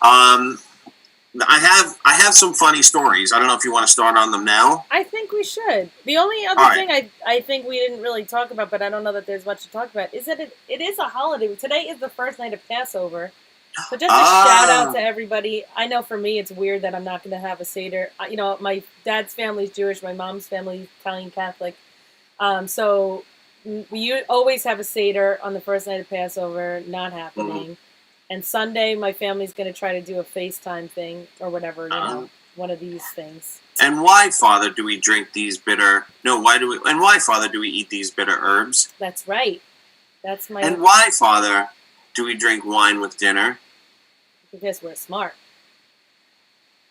I have some funny stories. I don't know if you want to start on them now. I think we should. The only other thing I think we didn't really talk about, but I don't know that there's much to talk about, is that it is a holiday. Today is the first night of Passover. So just a shout out to everybody. I know for me it's weird that I'm not going to have a Seder. My dad's family's Jewish, my mom's family Italian Catholic. So we always have a Seder on the first night of Passover, not happening. Mm-hmm. And Sunday, my family's going to try to do a FaceTime thing or whatever, one of these things. And why, Father, do we drink these bitter? No, why, Father, do we eat these bitter herbs? That's right. That's my. And why, Father, do we drink wine with dinner? Because we're smart.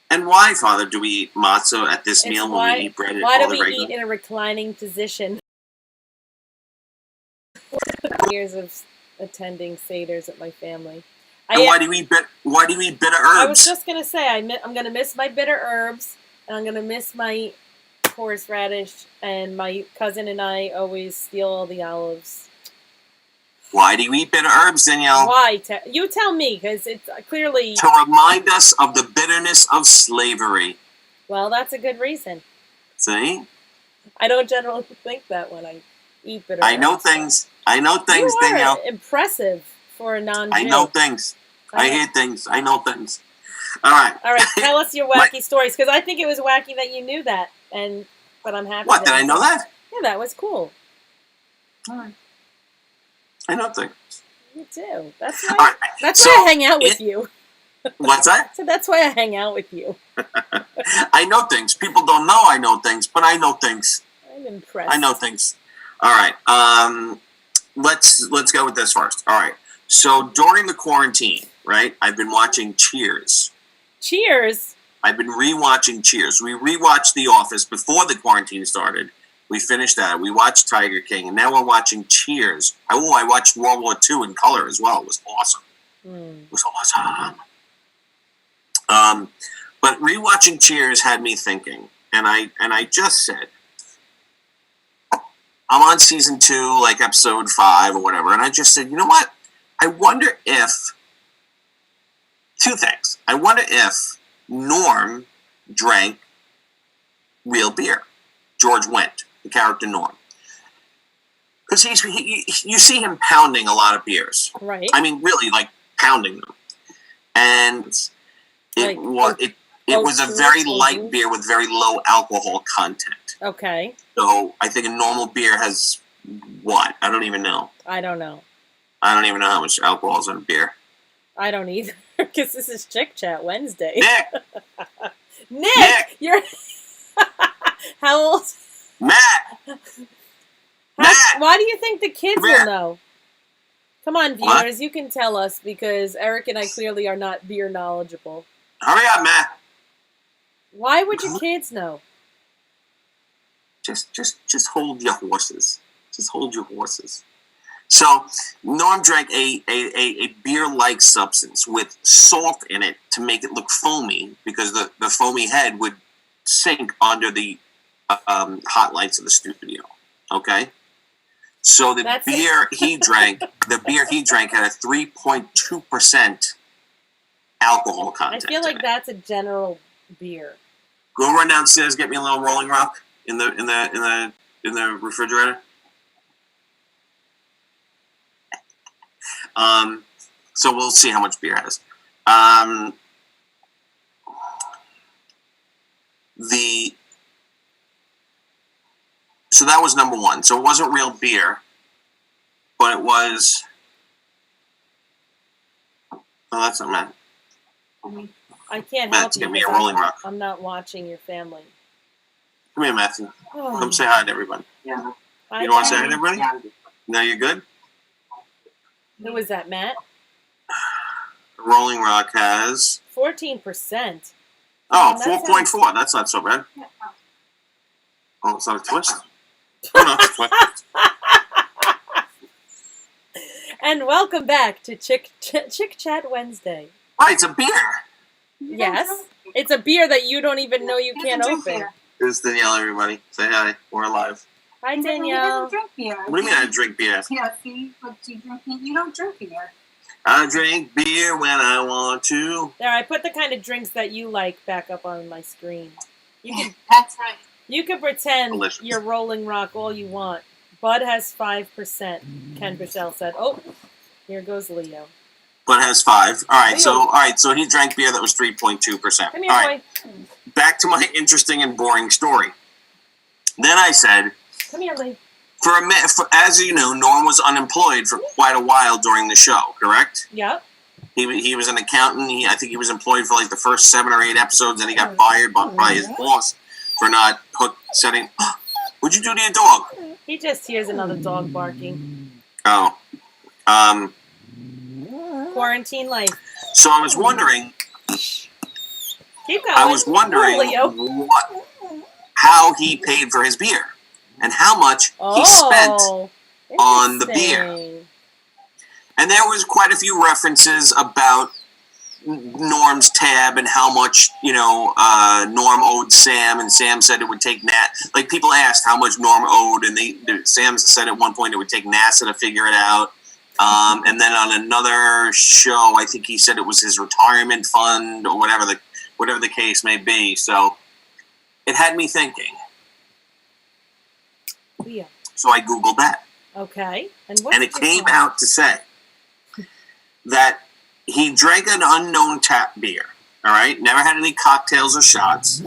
And why, Father, do we eat matzah at this meal when we eat bread at all the regular? Why do we eat in a reclining position? Years of attending Seders at my family. And why do we eat bitter herbs? I was just gonna say I'm gonna miss my bitter herbs, and I'm gonna miss my horseradish. And my cousin and I always steal all the olives. Why do you eat bitter herbs, Danielle? Why? You tell me, because it's clearly to remind us of the bitterness of slavery. Well, that's a good reason. See? I don't generally think that when I eat bitter herbs. I know things, Danielle. Impressive for a non-Jew. I know things. I hear things. I know things. All right. All right. Tell us your wacky stories, because I think it was wacky that you knew that, but I'm happy. What, did I know that? Yeah, that was cool. All right. I know things. You too. That's why I hang out with you. What's that? So that's why I hang out with you. I know things. People don't know I know things, but I know things. I'm impressed. I know things. All right. Let's go with this first. All right. So during the quarantine, right? I've been watching Cheers. Cheers. I've been rewatching Cheers. We rewatched The Office before the quarantine started. We finished that. We watched Tiger King, and now we're watching Cheers. I watched World War II in color as well. It was awesome. It was awesome. But rewatching Cheers had me thinking, and I just said, I'm on season 2, like episode 5 or whatever, and I just said, you know what? I wonder if two things. I wonder if Norm drank real beer. George Wendt, the character Norm. Because you see him pounding a lot of beers. Right. I mean, really, like, pounding them. And it was a very light beer with very low alcohol content. Okay. So I think a normal beer has what? I don't even know. I don't know. I don't even know how much alcohol is in a beer. I don't either, because this is Chick Chat Wednesday. Nick! Nick! You're... How old? Matt! Why do you think the kids will know? Come on, viewers, you can tell us, because Eric and I clearly are not beer knowledgeable. Hurry up, Matt! Why would your kids know? Just hold your horses. Just hold your horses. So, Norm drank a beer-like substance with salt in it to make it look foamy, because the foamy head would sink under the hot lights of the studio. Okay? So the beer he drank had a 3.2% alcohol content. I feel like that's a general beer. Go run downstairs, get me a little Rolling Rock in the refrigerator. So we'll see how much beer it has. So that was number one. So it wasn't real beer, but it was. Oh, that's not Matt. I can't Matt's help you. Get me a Rolling Rock. I'm not watching your family. Come here, Matthew. Come say hi to everybody. Yeah. You don't want to say hi to everybody? Yeah. No, you're good? Who was that, Matt? Rolling Rock has 14%. Oh, 4.4. That's not so bad. Oh, it's not a twist? Oh, no, it's a twist. And welcome back to Chick Chat Wednesday. Oh, it's a beer. Yes. It's a beer that you don't even know you can't open. Here's Danielle, everybody. Say hi. We're alive. Hi, Danielle. He doesn't drink beer. What do you mean I drink beer? Yeah, see? But you don't drink beer. I drink beer when I want to. There, I put the kind of drinks that you like back up on my screen. That's right. You can pretend Delicious. you're Rolling Rock all you want. Bud has 5%, Ken Bichelle said. Oh, here goes Leo. Bud has 5. All Leo. right, so he drank beer that was 3.2%. Come here, all right. boy. Back to my interesting and boring story. Then I said, Come here, Lee. as you know, Norm was unemployed for quite a while during the show, correct? Yep. He was an accountant. I think he was employed for like the first 7 or 8 episodes, and he got fired by his boss for not setting. What'd you do to your dog? He just hears another dog barking. Oh. Quarantine life. So I was wondering. Keep going. I was wondering how he paid for his beer and how much he spent on the beer. And there was quite a few references about Norm's tab and how much, Norm owed Sam, and Sam said it would take like people asked how much Norm owed, and Sam said at one point it would take NASA to figure it out. And then on another show, I think he said it was his retirement fund or whatever the case may be. So it had me thinking. Yeah. So I Googled that. Okay. And it came out to say that he drank an unknown tap beer. All right? Never had any cocktails or shots.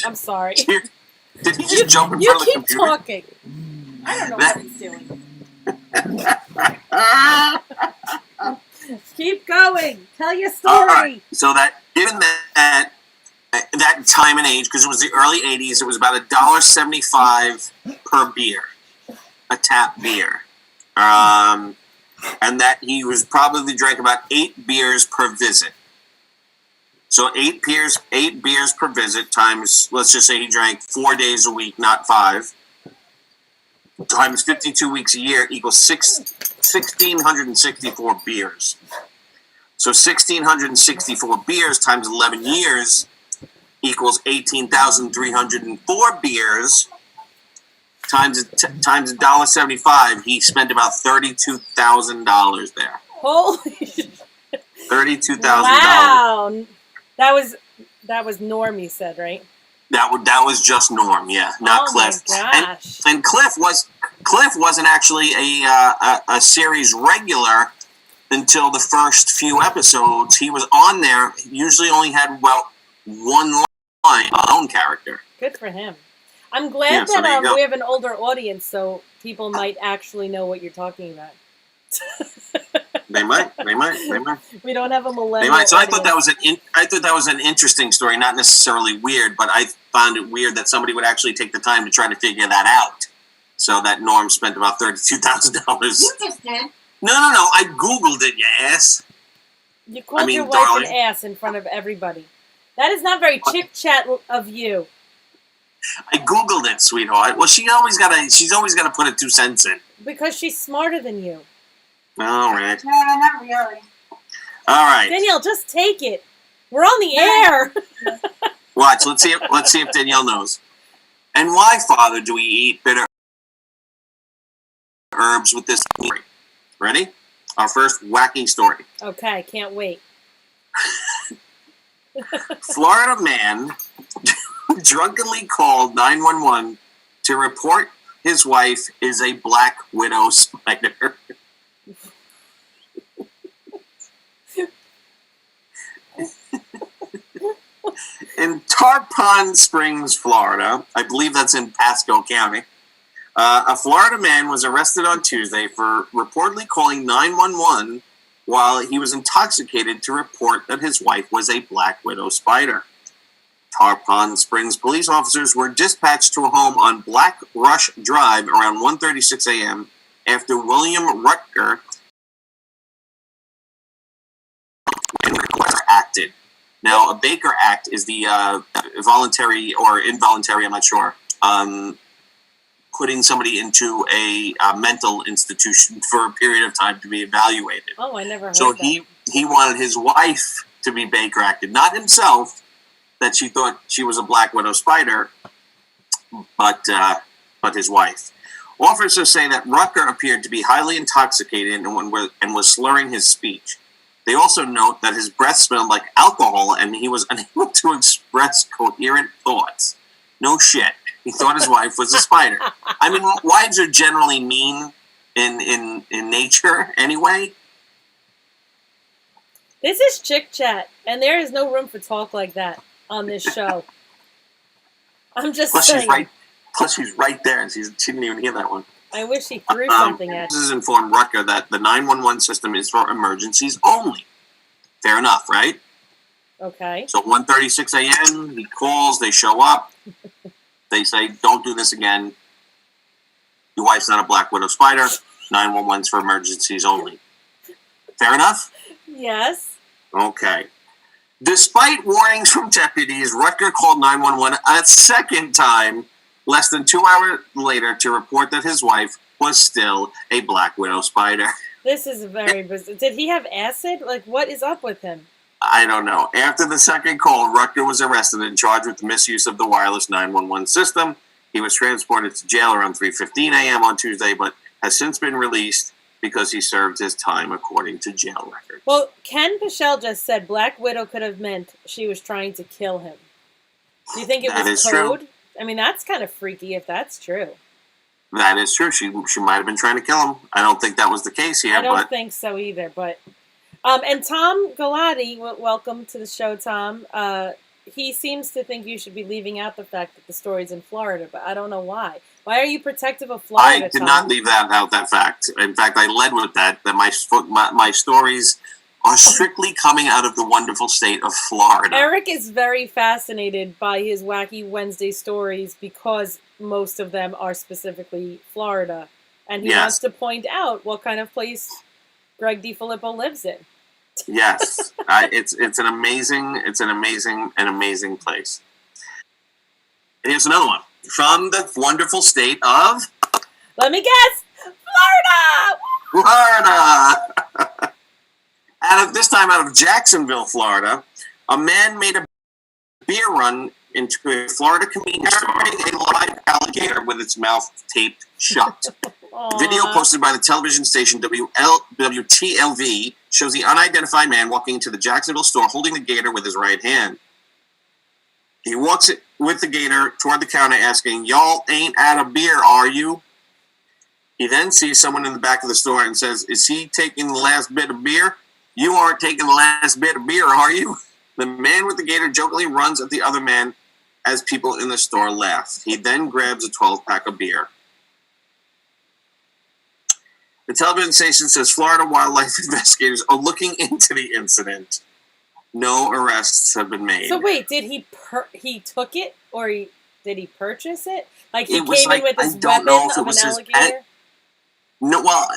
I'm sorry. Did he just jump in front of the computer? You keep talking. I don't know what he's doing. Keep going. Tell your All story. right. So that given that time and age, because it was the early '80s, it was about $1.75 per beer, a tap beer, and that he was probably drank about 8 beers per visit. So 8 beers per visit times, let's just say he drank 4 days a week, not 5, times 52 weeks a year equals 1,664 beers. So 1,664 beers times 11 years equals 18,304 beers times $1.75. He spent about $32,000 there. Holy shit. $32,000. Wow. That was Norm, you said, right? That was just Norm, yeah, not Cliff. My gosh. And Cliff wasn't actually a series regular until the first few episodes. He was on there. Usually only had about one line, own character. Good for him. I'm glad that we have an older audience, so people might actually know what you're talking about. They might. We don't have a millennial. They might. So audience. I thought that was an interesting story, not necessarily weird, but I found it weird that somebody would actually take the time to try to figure that out. So that Norm spent about $32,000. You just did. No. I Googled it, you ass. You called your wife darling. an ass in front of everybody. That is not very chit chat of you. I Googled it, sweetheart. Well, she's always gotta put a 2 cents in. Because she's smarter than you. All right. No, not really. All right. Danielle, just take it. We're on the air. Watch. Let's see if Danielle knows. And why, Father, do we eat bitter herbs with this story? Ready? Our first wacky story. Okay, can't wait. Florida man drunkenly called 911 to report his wife is a black widow spider. In Tarpon Springs, Florida, I believe that's in Pasco County, a Florida man was arrested on Tuesday for reportedly calling 911 while he was intoxicated to report that his wife was a black widow spider. Tarpon Springs police officers were dispatched to a home on Black Rush Drive around 1:36 a.m. after William Rutger acted. Now, a Baker Act is the voluntary or involuntary, I'm not sure, putting somebody into a mental institution for a period of time to be evaluated. Oh, I never heard So that. he wanted his wife to be Baker Acted, not himself, that she thought she was a black widow spider, but his wife. Officers say that Rutger appeared to be highly intoxicated and was slurring his speech. They also note that his breath smelled like alcohol and he was unable to express coherent thoughts. No shit. He thought his wife was a spider. I mean, wives are generally mean in nature anyway. This is Chick Chat, and there is no room for talk like that on this show. I'm just saying. Plus, she's right there, and she didn't even hear that one. I wish he threw something at you. This has informed Rutger that the 911 system is for emergencies only. Fair enough, right? Okay. So 1:36 a.m., he calls, they show up. They say, don't do this again. Your wife's not a black widow spider. 911's for emergencies only. Fair enough? Yes. Okay. Despite warnings from deputies, Rutger called 911 a second time less than 2 hours later to report that his wife was still a black widow spider. This is very bizarre. Did he have acid? Like, what is up with him? I don't know. After the second call, Rutger was arrested and charged with the misuse of the wireless 911 system. He was transported to jail around 3:15 a.m. on Tuesday, but has since been released because he served his time according to jail records. Well, Ken Pichelle just said Black Widow could have meant she was trying to kill him. Do you think it was code? True. I mean, that's kind of freaky if that's true. That is true. She might have been trying to kill him. I don't think that was the case here. I don't think so either. But and Tom Galati, welcome to the show, Tom. He seems to think you should be leaving out the fact that the story's in Florida, but I don't know why. Why are you protective of Florida, I did Tom? not leave that fact. In fact, I led with that my stories are strictly coming out of the wonderful state of Florida. Eric is very fascinated by his Wacky Wednesday stories because most of them are specifically Florida. And he wants to point out what kind of place Greg DiFilippo lives in. Yes. It's an amazing place. Here's another one. From the wonderful state of... Let me guess! Florida! Out of Jacksonville, Florida, a man made a beer run into a Florida convenience store, a live alligator with its mouth taped shut. Video posted by the television station WTLV shows the unidentified man walking into the Jacksonville store holding the gator with his right hand. He walks with the gator toward the counter asking, "Y'all ain't out of beer, are you?" He then sees someone in the back of the store and says, "Is he taking the last bit of beer? You aren't taking the last bit of beer, are you?" The man with the gator jokingly runs at the other man as people in the store laugh. He then grabs a 12-pack of beer. The television station says Florida wildlife investigators are looking into the incident. No arrests have been made. So wait, did he took it or did he purchase it? Like he It was came in with this I don't weapon know if it of was an his alligator? pet. No, well,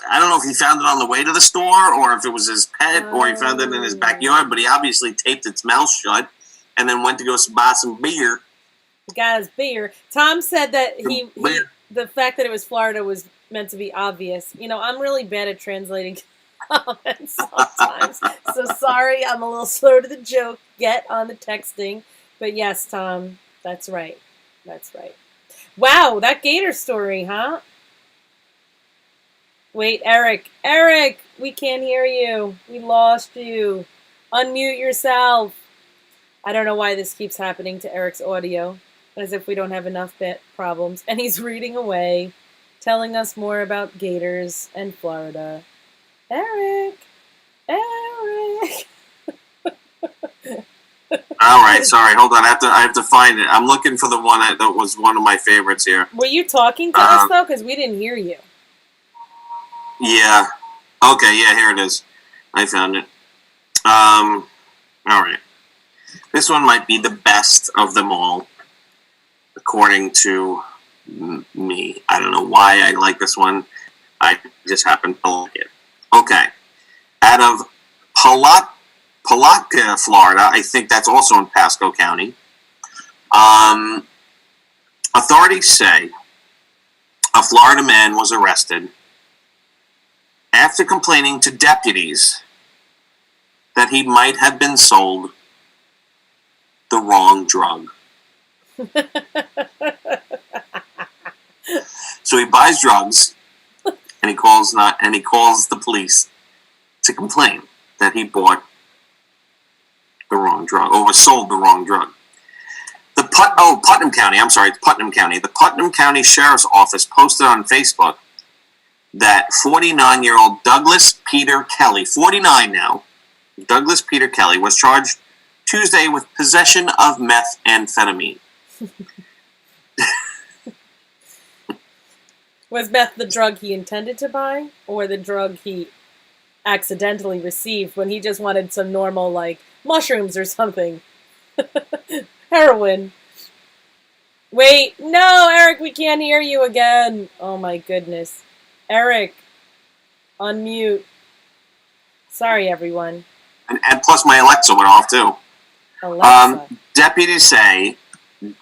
I don't know if he found it on the way to the store or if it was his pet or he found it in his backyard, but he obviously taped its mouth shut and then went to go buy some beer. He got his beer. Tom said that the fact that it was Florida was meant to be obvious. You know, I'm really bad at translating comments sometimes. So sorry, I'm a little slow to the joke. Get on the texting. But yes, Tom, that's right. That's right. Wow, that gator story, huh? Wait, Eric, we can't hear you. We lost you. Unmute yourself. I don't know why this keeps happening to Eric's audio, as if we don't have enough problems. And he's reading away, telling us more about gators and Florida. Eric. All right, sorry, hold on. I have to find it. I'm looking for the one that was one of my favorites here. Were you talking to us though? Because we didn't hear you. Yeah. Okay, yeah, here it is. I found it. All right. This one might be the best of them all, according to me. I don't know why I like this one. I just happen to like it. Okay. Out of Palatka, Florida, I think that's also in Pasco County. Authorities say a Florida man was arrested after complaining to deputies that he might have been sold the wrong drug. So he buys drugs and he calls the police to complain that he bought the wrong drug or was sold the wrong drug. Putnam County. I'm sorry, it's Putnam County. The Putnam County Sheriff's Office posted on Facebook that 49-year-old Douglas Peter Kelly, 49 now, Douglas Peter Kelly was charged Tuesday with possession of methamphetamine. Was meth the drug he intended to buy, or the drug he accidentally received when he just wanted some normal, like, mushrooms or something? Heroin. Wait, no, Eric, we can't hear you again. Oh my goodness. Eric, unmute. Sorry, everyone. And plus my Alexa went off, too. Alexa. Deputies say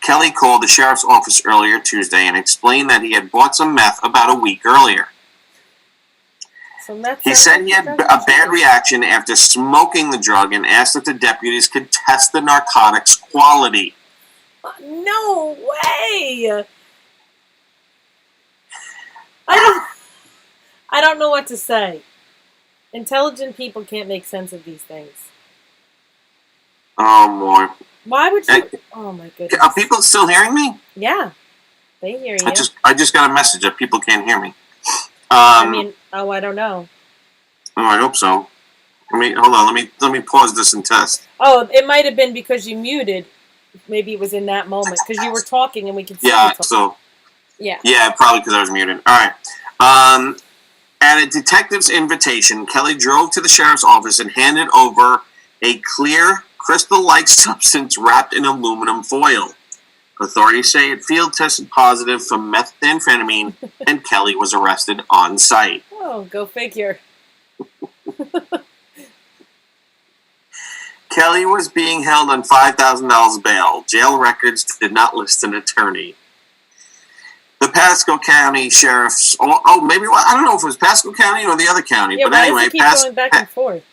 Kelly called the sheriff's office earlier Tuesday and explained that he had bought some meth about a week earlier. He said he had a bad reaction after smoking the drug and asked if the deputies could test the narcotics quality. No way! I don't know what to say. Intelligent people can't make sense of these things. Oh, boy. Why would you... Oh, my goodness. Are people still hearing me? Yeah. They hear you. I just got a message that people can't hear me. I don't know. Oh, I hope so. Hold on. Let me pause this and test. Oh, it might have been because you muted. Maybe it was in that moment because you were talking and we could see you talking. Yeah, probably because I was muted. All right. At a detective's invitation, Kelly drove to the sheriff's office and handed over a clear, crystal-like substance wrapped in aluminum foil. Authorities say it field tested positive for methamphetamine, and Kelly was arrested on site. Oh, go figure. Kelly was being held on $5,000 bail. Jail records did not list an attorney. The Pasco County Sheriff's... maybe... I don't know if it was Pasco County or the other county, Yeah, but why anyway... does it keep going back and forth?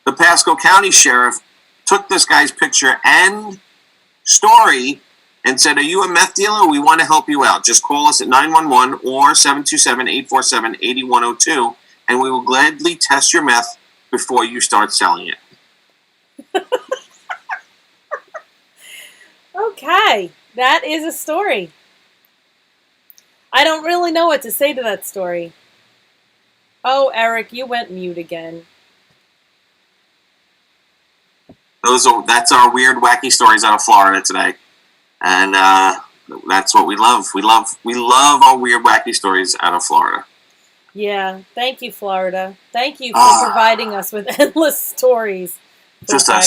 The Pasco County Sheriff took this guy's picture and story and said, are you a meth dealer? We want to help you out. Just call us at 911 or 727-847-8102, and we will gladly test your meth before you start selling it. Okay, that is a story. I don't really know what to say to that story. Oh, Eric, you went mute again. That's our weird, wacky stories out of Florida today, and that's what we love. We love our weird, wacky stories out of Florida. Yeah, thank you, Florida. Thank you for providing us with endless stories. Just a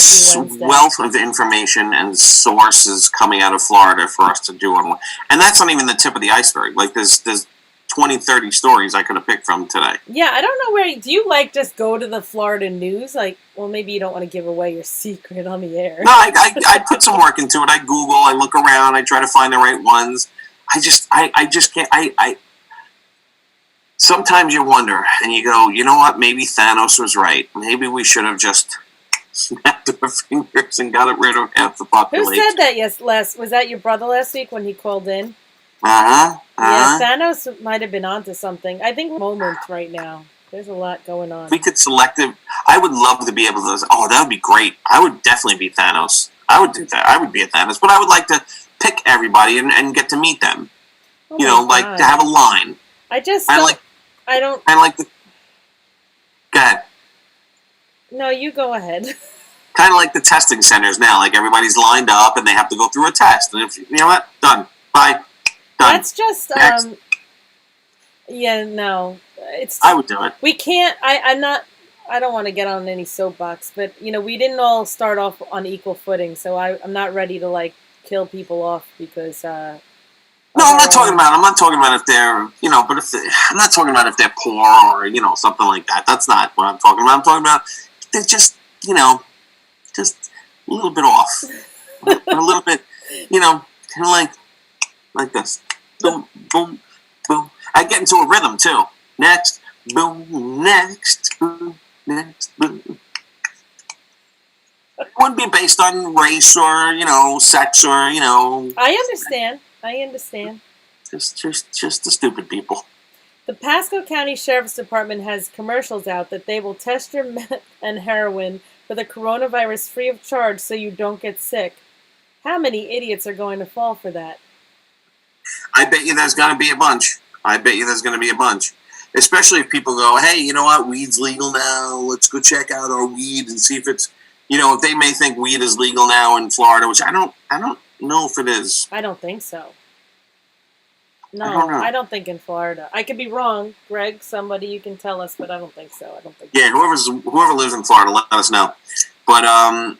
wealth of information and sources coming out of Florida for us to do on. And that's not even the tip of the iceberg. Like, there's 20, 30 stories I could have picked from today. Yeah, I don't know do you, just go to the Florida news? Like, well, maybe you don't want to give away your secret on the air. No, I put some work into it. I Google, I look around, I try to find the right ones. I just can't, sometimes you wonder, and you go, you know what, maybe Thanos was right. Maybe we should have just snapped our fingers and got rid of half the population. Who said that was that your brother last week when he called in? Yeah, Thanos might have been onto something. I think moment right now. There's a lot going on. We could I would love to be able to. Oh, that would be great. I would definitely be Thanos. I would do that. I would be a Thanos, but I would like to pick everybody and get to meet them. Oh, like to have a line. I don't. Go ahead. No, you go ahead. Kind of like the testing centers now. Like, everybody's lined up and they have to go through a test. And if you know what, done. Bye. Done. That's just yeah, no. I would do it. We can't. I don't want to get on any soapbox, but we didn't all start off on equal footing. So I'm not ready to kill people off because. No, I'm not talking about if they're, I'm not talking about if they're poor or, something like that. That's not what I'm talking about. I'm talking about if they're just, just a little bit off. A little bit, kind of like this. Boom, boom, boom. I get into a rhythm, too. Next, boom, next, boom, next, boom. It wouldn't be based on race or, sex or, I understand. Just the stupid people. The Pasco County Sheriff's Department has commercials out that they will test your meth and heroin for the coronavirus free of charge so you don't get sick. How many idiots are going to fall for that? I bet you there's going to be a bunch. Especially if people go, hey, you know what? Weed's legal now. Let's go check out our weed and see if it's, if they may think weed is legal now in Florida, which I don't know if it is. I don't think so. No, I don't think in Florida. I could be wrong, Greg. Somebody you can tell us, but I don't think so. Yeah, whoever lives in Florida, let us know. But I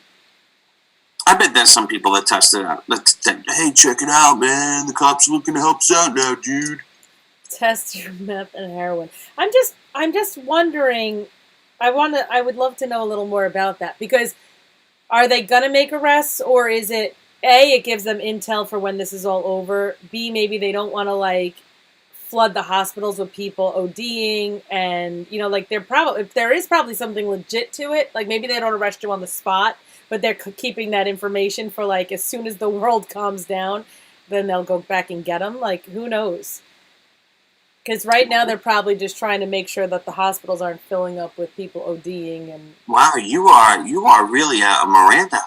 bet there's some people that test it out. That hey, check it out, man. The cops are looking to help us out now, dude. Test your meth and heroin. I'm just wondering. I would love to know a little more about that, because are they gonna make arrests, or is it A, it gives them intel for when this is all over. B, maybe they don't want to flood the hospitals with people ODing, and there is probably something legit to it. Like, maybe they don't arrest you on the spot, but they're keeping that information for as soon as the world calms down, then they'll go back and get them. Who knows? Because right now they're probably just trying to make sure that the hospitals aren't filling up with people ODing and. Wow, you are really a Miranda.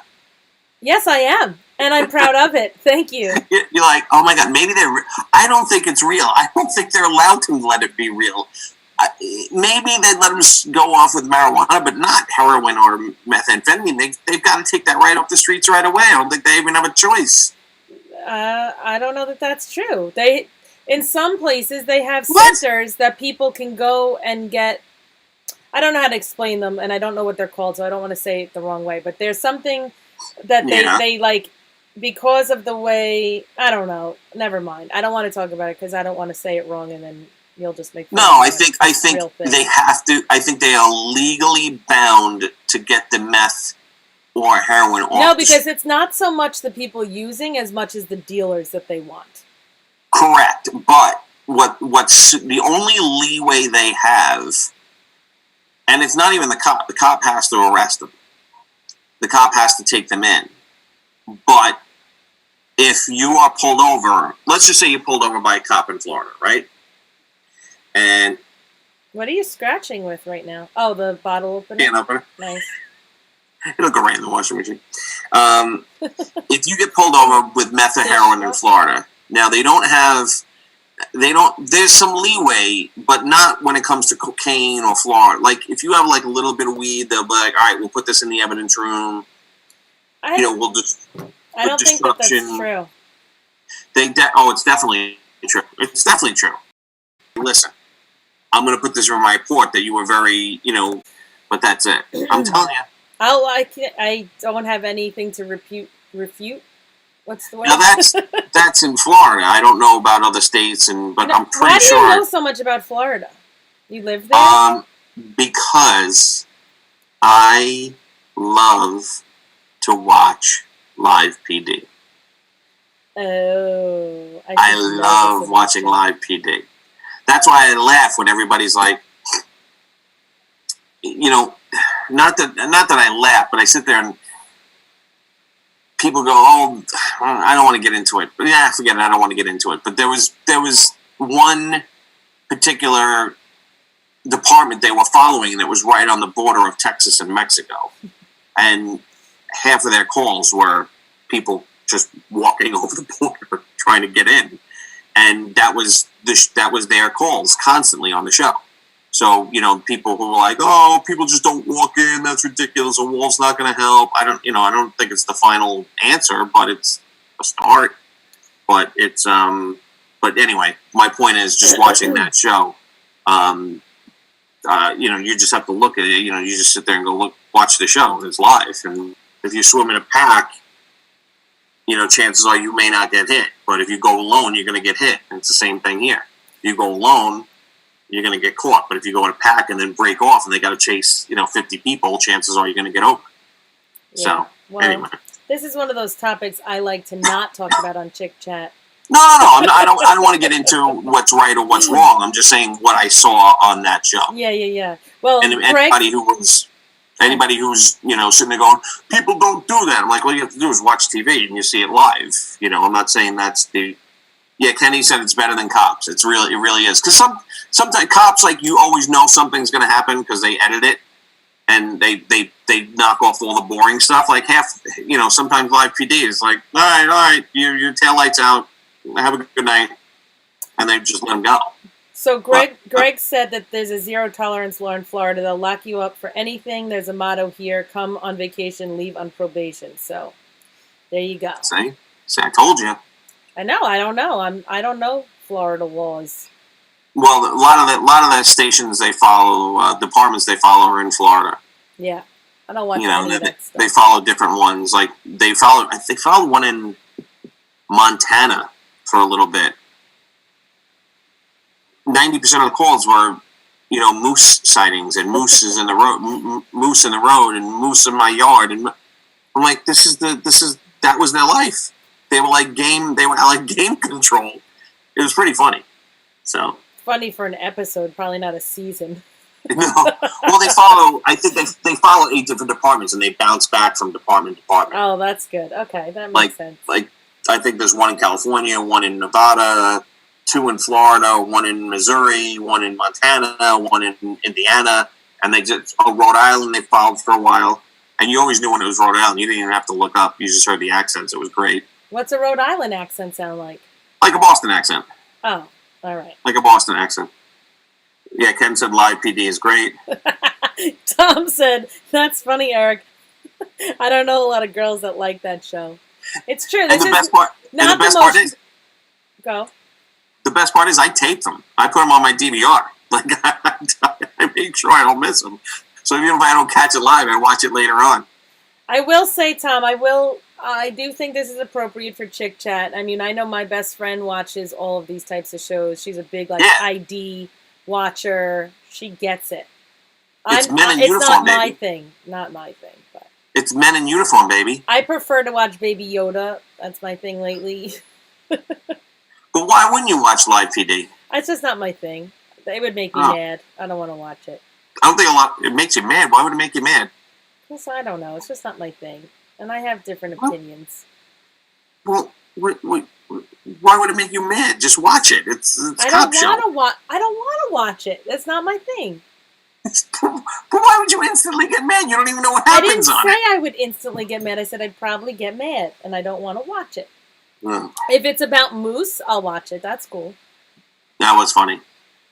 Yes, I am. And I'm proud of it. Thank you. You're like, oh my God, maybe I don't think it's real. I don't think they're allowed to let it be real. Maybe they let them go off with marijuana, but not heroin or methamphetamine. They've got to take that right off the streets right away. I don't think they even have a choice. I don't know that that's true. In some places, they have What? centers that people can go and get. I don't know how to explain them, and I don't know what they're called, so I don't want to say it the wrong way. But there's something that they like because of the way. I don't know. Never mind. I don't want to talk about it because I don't want to say it wrong, and then you'll just make. No, I think they have to. I think they are legally bound to get the meth or heroin off. No, because it's not so much the people using as much as the dealers that they want. Correct, but what's the only leeway they have, and it's not even the cop. The cop has to arrest them. The cop has to take them in. But if you are pulled over, let's just say you're pulled over by a cop in Florida, right? And what are you scratching with right now? Oh, the bottle opener. Can opener. Nice. It'll go right in the washing machine. If you get pulled over with meth or heroin in Florida, now there's some leeway, but not when it comes to cocaine or Florida. Like, if you have, like, a little bit of weed, they'll be like, all right, we'll put this in the evidence room. We'll just... I don't think that's true. It's definitely true. It's definitely true. Listen, I'm going to put this in my report that you were very, but that's it. I'm telling you. I don't have anything to refute. What's the word? Now that's in Florida. I don't know about other states, but I'm pretty sure. Why do you know so much about Florida? You live there? Because I love to watch live PD. Oh, I love watching live PD. That's why I laugh when everybody's like, not that I laugh, but I sit there and people go, "Oh, I don't want to get into it." But yeah, forget it. I don't want to get into it. But there was one particular department they were following, and it was right on the border of Texas and Mexico, and half of their calls were people just walking over the border trying to get in, and that was their calls constantly on the show. So, people who were like, "Oh, people just don't walk in. That's ridiculous. A wall's not going to help." I don't think it's the final answer, but it's a start. But it's, but anyway, my point is just watching that show. You just have to look at it. You just sit there and go watch the show. It's live, and if you swim in a pack, chances are you may not get hit. But if you go alone, you're going to get hit. And it's the same thing here. If you go alone, you're going to get caught. But if you go in a pack and then break off and they got to chase, 50 people, chances are you're going to get over. Yeah. So, anyway. This is one of those topics I like to not talk about on Chick Chat. No. I don't want to get into what's right or what's wrong. I'm just saying what I saw on that show. Yeah. Well, and anybody who's sitting there going, people don't do that. I'm like, all you have to do is watch TV and you see it live. I'm not saying that's the... Yeah, Kenny said it's better than Cops. It really is. Because sometimes Cops, like, you always know something's going to happen because they edit it and they knock off all the boring stuff. Like sometimes live PD is like, all right, your tail lights out. Have a good night. And they just let them go. So Greg said that there's a zero tolerance law in Florida. They'll lock you up for anything. There's a motto here: come on vacation, leave on probation. So there you go. See, I told you. I know. I don't know. I don't know Florida laws. Well, a lot of the stations they follow, departments they follow are in Florida. Yeah, I don't watch any of that stuff. They follow different ones. Like they followed one in Montana for a little bit. 90% of the calls were, moose sightings and mooses in the road, moose in the road, and moose in my yard. And I'm like, that was their life. They were like game control. It was pretty funny. So funny for an episode, probably not a season. No, well, I think they follow 8 different departments and they bounce back from department to department. Oh, that's good. Okay, that makes sense. Like I think there's one in California, one in Nevada, 2 in Florida, 1 in Missouri, 1 in Montana, 1 in Indiana, and Rhode Island they followed for a while. And you always knew when it was Rhode Island. You didn't even have to look up. You just heard the accents. It was great. What's a Rhode Island accent sound like? Like a Boston accent. Oh, all right. Like a Boston accent. Yeah, Ken said live PD is great. Tom said, that's funny, Eric. I don't know a lot of girls that like that show. It's true. And the best part is... Go. The best part is I tape them. I put them on my DVR. Like I make sure I don't miss them. So even if I don't catch it live, I watch it later on. I will say, Tom, I do think this is appropriate for Chick Chat. I mean, I know my best friend watches all of these types of shows. She's a big, ID watcher. She gets it. It's men in it's uniform, not my baby. thing. Not my thing, but It's men in uniform, baby. I prefer to watch Baby Yoda. That's my thing lately. But why wouldn't you watch live PD? It's just not my thing. It would make me mad. I don't want to watch it. I don't think it makes you mad. Why would it make you mad? Because I don't know. It's just not my thing. And I have different opinions. Well, why would it make you mad? Just watch it. It's I don't want to watch it. That's not my thing. But why would you instantly get mad? You don't even know what happens on it. I didn't say I would instantly get mad. I said I'd probably get mad, and I don't want to watch it. If it's about Moose, I'll watch it. That's cool. That was funny.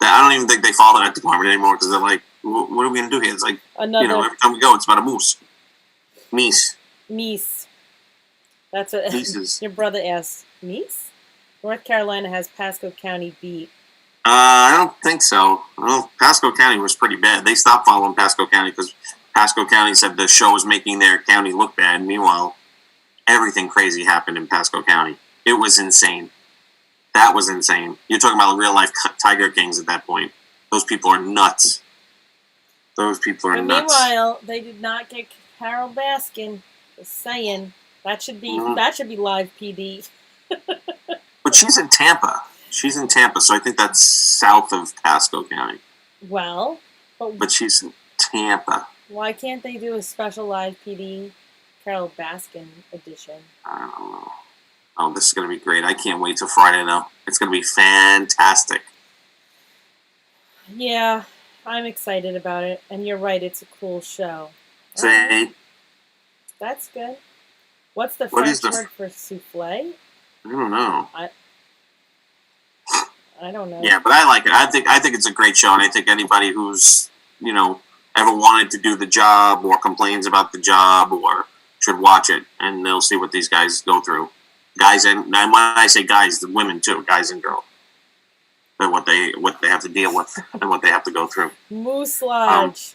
I don't even think they follow that department anymore because they're like, what are we going to do here? It's like, every time we go, it's about a moose. Meese. That's what Nieces. Your brother asked. Meese? North Carolina has Pasco County beat. I don't think so. Well, Pasco County was pretty bad. They stopped following Pasco County because Pasco County said the show was making their county look bad. Meanwhile, everything crazy happened in Pasco County. It was insane. That was insane. You're talking about real life Tiger Kings at that point. Those people are nuts. Nuts. Meanwhile, they did not get Carol Baskin. Just saying. That should be live PD. But she's in Tampa. So I think that's south of Pasco County. Well, but she's in Tampa. Why can't they do a special live PD Carol Baskin edition? I don't know. Oh, this is going to be great. I can't wait till Friday, though. It's going to be fantastic. Yeah, I'm excited about it. And you're right, it's a cool show. Say. That's good. What's the French word for souffle? I don't know. I don't know. Yeah, but I like it. I think it's a great show, and I think anybody who's, ever wanted to do the job or complains about the job or should watch it, and they'll see what these guys go through. Guys, and when I say guys, the women too, guys and girls. And what they have to deal with and what they have to go through. Moose Lodge.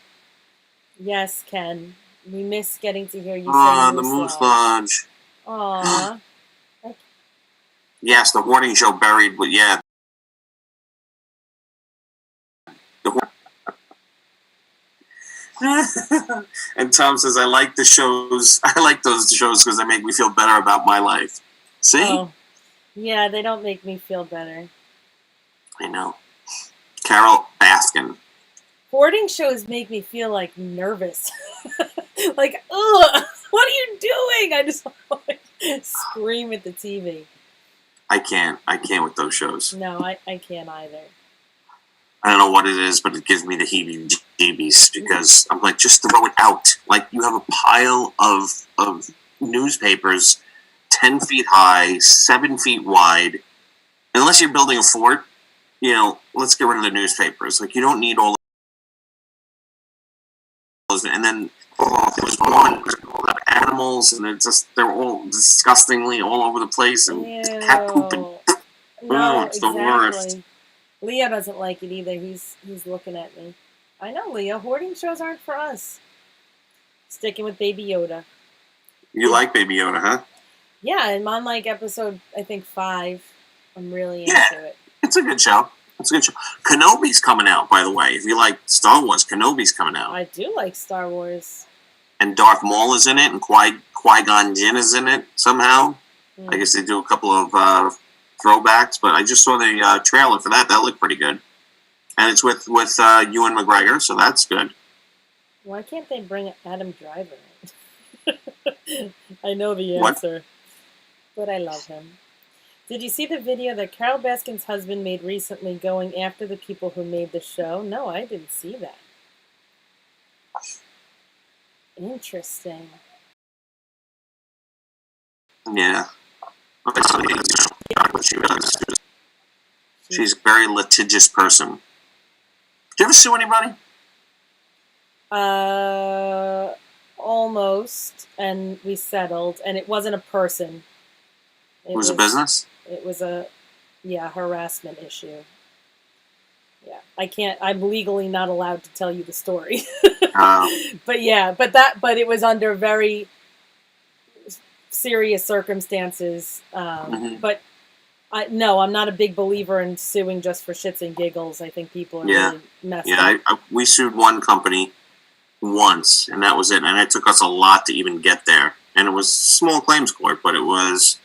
Yes, Ken. We miss getting to hear you say the Moose Lodge. Aww. Yes, the hoarding show buried, but yeah. And Tom says, I like those shows because they make me feel better about my life. See? Oh. Yeah, they don't make me feel better. I know. Carol Baskin. Hoarding shows make me feel nervous. Like, ugh, what are you doing? I just want to scream at the TV. I can't with those shows. No, I can't either. I don't know what it is, but it gives me the heebie-jeebies because I'm like, just throw it out. Like, you have a pile of newspapers 10 feet high, 7 feet wide. Unless you're building a fort, let's get rid of the newspapers. Like, you don't need all those. And then there's one, animals, and they're all disgustingly all over the place, and cat poop, and it's the worst. Leo doesn't like it either. He's looking at me. I know, Leo. Hoarding shows aren't for us. Sticking with Baby Yoda. You like Baby Yoda, huh? Yeah, I'm on episode, I think, 5. I'm really into it. It's a good show. Kenobi's coming out, by the way. If you like Star Wars, Kenobi's coming out. I do like Star Wars. And Darth Maul is in it, and Qui-Gon Jinn is in it somehow. I guess they do a couple of throwbacks, but I just saw the trailer for that. That looked pretty good. And it's with Ewan McGregor, so that's good. Why can't they bring Adam Driver in? I know the answer, but I love him. Did you see the video that Carol Baskin's husband made recently going after the people who made the show? No, I didn't see that. Interesting. Yeah. She's a very litigious person. Did you ever sue anybody? Almost, and we settled, and it wasn't a person. It was a business? It was a harassment issue. Yeah, I can't. I'm legally not allowed to tell you the story. But it was under very serious circumstances. But no, I'm not a big believer in suing just for shits and giggles. I think people are really messed up. We sued one company once, and that was it. And it took us a lot to even get there. And it was small claims court, but it was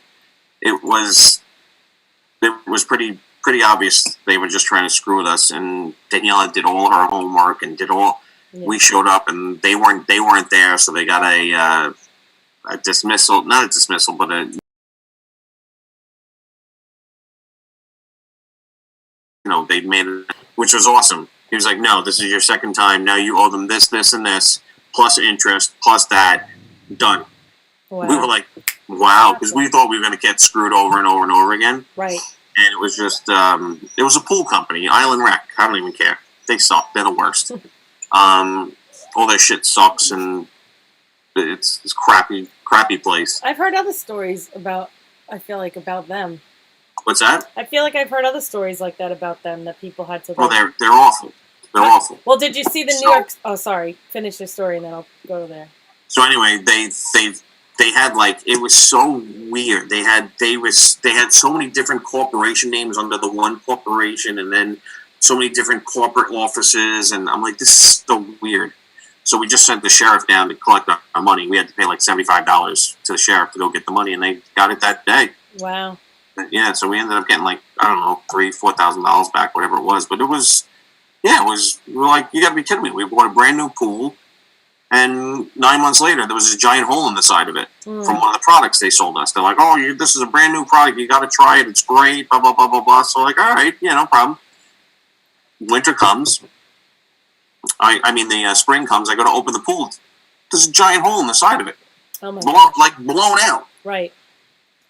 pretty obvious they were just trying to screw with us. And Daniela did all her homework and did all. Yeah. We showed up and they weren't there, so they got a dismissal, not a dismissal, but they made it, which was awesome. He was like, "No, this is your second time. Now you owe them this, this, and this, plus interest, plus that. Done." Wow. We were like, "Wow," because we thought we were going to get screwed over and over and over again. Right. And it was just, it was a pool company, Island Rec. I don't even care. They suck. They're the worst. All their shit sucks, and it's crappy place. I've heard other stories about them. What's that? I feel like I've heard other stories like that about them, that people had to. Well, they're awful. They're awful. Well, did you see the New York? Oh, sorry. Finish your story, and then I'll go there. So anyway, they had, like, it was so weird. They had so many different corporation names under the one corporation, and then so many different corporate offices, and I'm like, this is so weird. So we just sent the sheriff down to collect our money. We had to pay like $75 to the sheriff to go get the money, and they got it that day. Wow. Yeah, so we ended up getting, like, I don't know, $3,000-$4,000 back, whatever it was. But we were like, you gotta be kidding me. We bought a brand new pool, and 9 months later, there was a giant hole in the side of it from one of the products they sold us. They're like, "Oh, this is a brand new product. You gotta try it. It's great, blah, blah, blah, blah, blah." So, like, all right, no problem. Winter comes. The spring comes. I go to open the pool. There's a giant hole in the side of it. Oh my God. Blown out. Right.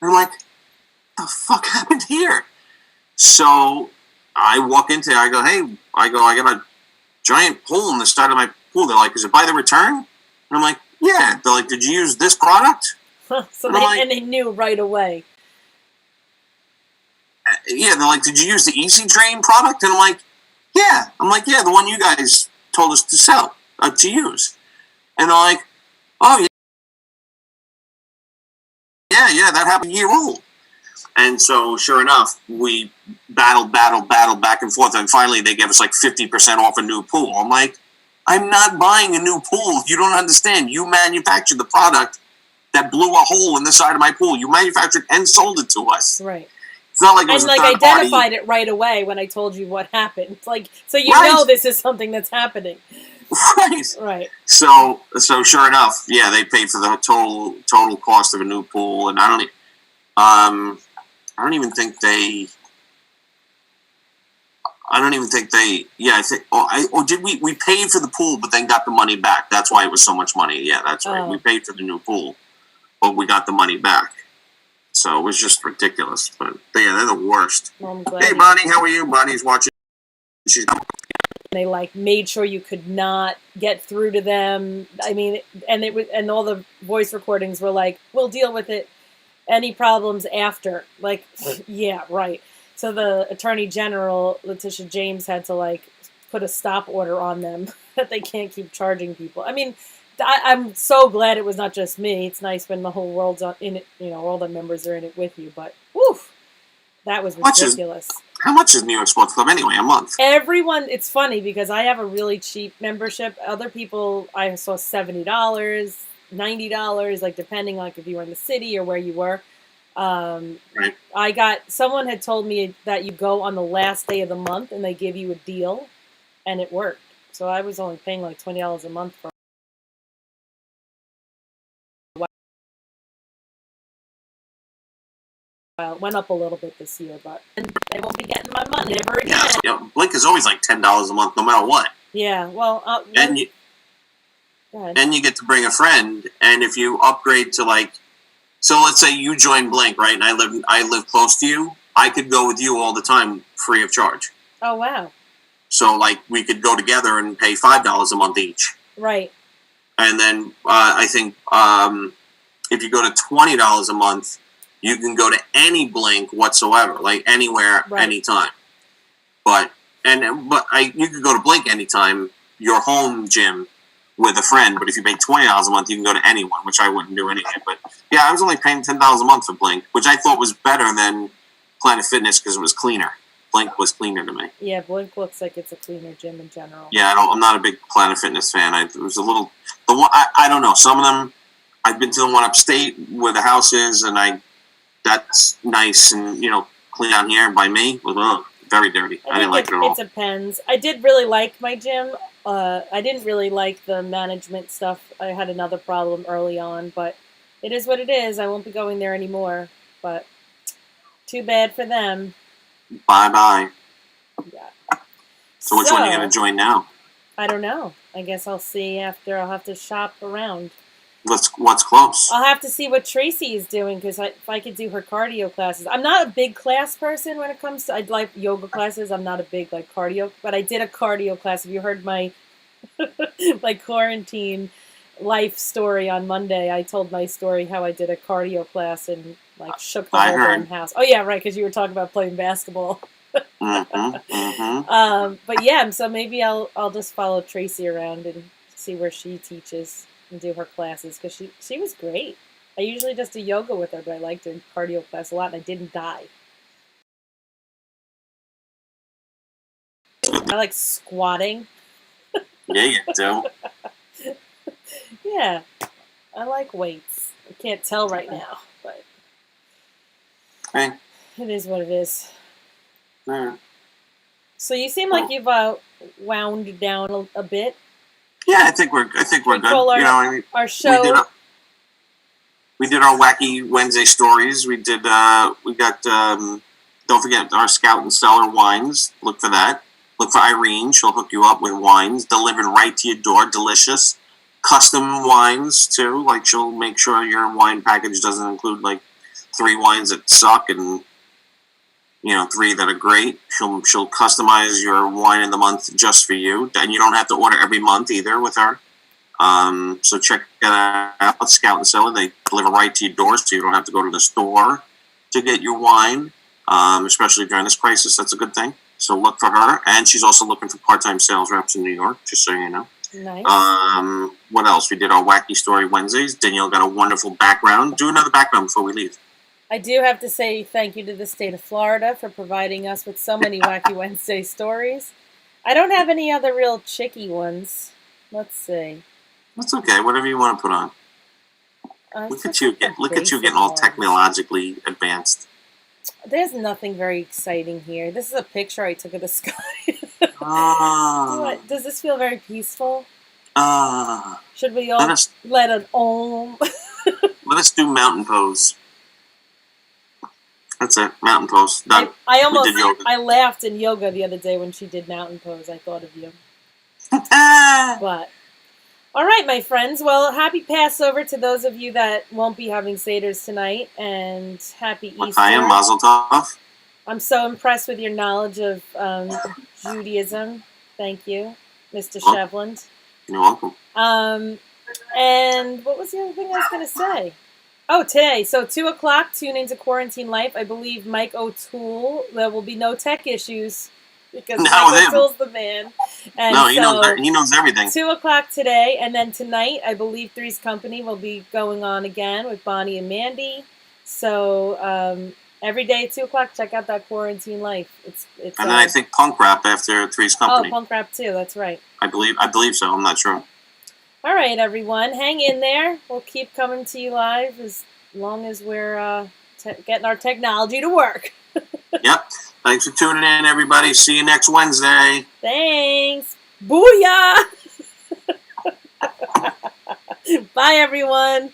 And I'm like, the fuck happened here? So I walk into it. I go, hey, I got a giant hole in the side of my pool. They're like, is it by the return? And I'm like, yeah. They're like, did you use this product? And they knew right away. Yeah, they're like, did you use the Easy Drain product? And I'm like, yeah. The one you guys told us to sell, to use. And they're like, oh, yeah, that happened a year old. And so, sure enough, we battled back and forth, and finally they gave us like 50% off a new pool. I'm like, I'm not buying a new pool. You don't understand. You manufactured the product that blew a hole in the side of my pool. You manufactured and sold it to us. Right. It's not like it was identified it right away when I told you what happened. Like, so know this is something that's happening. Right. Right. So sure enough, yeah, they paid for the total cost of a new pool, and I don't even think they. Yeah, I think. We paid for the pool, but then got the money back. That's why it was so much money. Yeah, that's right. We paid for the new pool, but we got the money back. So it was just ridiculous. But yeah, they're the worst. Well, hey, Bonnie, how are you? Bonnie's watching. She's. They made sure you could not get through to them. I mean, and all the voice recordings were like, "We'll deal with it. Any problems after?" Like, yeah, right. So the Attorney General, Letitia James, had to put a stop order on them that they can't keep charging people. I mean, I'm so glad it was not just me. It's nice when the whole world's in it. All the members are in it with you. But woof, that was ridiculous. How much is New York Sports Club anyway a month? Everyone, it's funny because I have a really cheap membership. Other people, I saw $70, $90, depending if you were in the city or where you were. Right. Someone had told me that you go on the last day of the month and they give you a deal, and it worked. So I was only paying $20 a month for. It went up a little bit this year, but I won't be getting my money ever again. Yeah, Blink is always $10 a month, no matter what. Yeah, well, and you get to bring a friend, and if you upgrade to so let's say you join Blink, right? And I live close to you. I could go with you all the time, free of charge. Oh wow! So we could go together and pay $5 a month each. Right. And then I think if you go to $20 a month, you can go to any Blink whatsoever, like anywhere, Right. anytime. But you could go to Blink anytime, your home gym with a friend. But if you pay $20 a month, you can go to anyone, which I wouldn't do anyway. But yeah, I was only paying $10 a month for Blink, which I thought was better than Planet Fitness because it was cleaner. Blink was cleaner to me. Yeah, Blink looks like it's a cleaner gym in general. Yeah, I'm not a big Planet Fitness fan. It was a little I don't know. Some of them, I've been to the one upstate where the house is, and that's nice and clean down here by me. Very dirty. I didn't like it at all. It depends. I did really like my gym. I didn't really like the management stuff. I had another problem early on, but it is what it is. I won't be going there anymore. But too bad for them. Bye-bye. Yeah. So which one are you going to join now? I don't know. I guess I'll see after. I'll have to shop around. What's close? I'll have to see what Tracy is doing, because if I could do her cardio classes. I'm not a big class person when it comes to, I like yoga classes. I'm not a big cardio, but I did a cardio class. Have you heard my my quarantine life story on Monday? I told my story how I did a cardio class and shook the whole darn house. Oh yeah, right, because you were talking about playing basketball. But yeah, so maybe I'll just follow Tracy around and see where she teaches and do her classes, because she was great. I usually just do yoga with her, but I liked her cardio class a lot, and I didn't die. I like squatting. Yeah, you do. Yeah, I like weights. I can't tell right now, but Hey. It is what it is. Yeah. So you seem like you've wound down a bit. Yeah, I think we're good. Our show. We did our wacky Wednesday stories. We did. We got. Don't forget our Scout and Cellar wines. Look for that. Look for Irene. She'll hook you up with wines delivered right to your door. Delicious, custom wines too. She'll make sure your wine package doesn't include 3 wines that suck and 3 that are great. She'll customize your wine in the month just for you, and you don't have to order every month either with her. So check that out. Scout and Cellar. They deliver right to your door, so you don't have to go to the store to get your wine. Especially during this crisis, that's a good thing. So look for her, and she's also looking for part-time sales reps in New York. Just so you know. Nice. What else? We did our Wacky Story Wednesdays. Danielle got a wonderful background. Do another background before we leave. I do have to say thank you to the state of Florida for providing us with so many Wacky Wednesday stories. I don't have any other real chicky ones. Let's see. That's okay. Whatever you want to put on. Look at you getting all technologically advanced. There's nothing very exciting here. This is a picture I took of the sky. Does this feel very peaceful? Should we all let an om? Let us do mountain pose. That's it. Mountain pose. Done. I laughed in yoga the other day when she did mountain pose. I thought of you. But all right, my friends. Well, happy Passover to those of you that won't be having seders tonight, and happy Easter. I am Mazel Tov. I'm so impressed with your knowledge of Judaism. Thank you, Mr. Shevland. You're welcome. And what was the other thing I was going to say? Oh, today. So 2 o'clock, tune into Quarantine Life. I believe Mike O'Toole. There will be no tech issues because Mike O'Toole's the man. And he knows everything. 2 o'clock today, and then tonight, I believe Three's Company will be going on again with Bonnie and Mandy. So every day at 2 o'clock, check out that Quarantine Life. It's and then I think Punk Rap after Three's Company. Oh, Punk Rap too. That's right. I believe so. I'm not sure. All right, everyone, hang in there. We'll keep coming to you live as long as we're getting our technology to work. Yep. Thanks for tuning in, everybody. See you next Wednesday. Thanks. Booyah! Bye, everyone.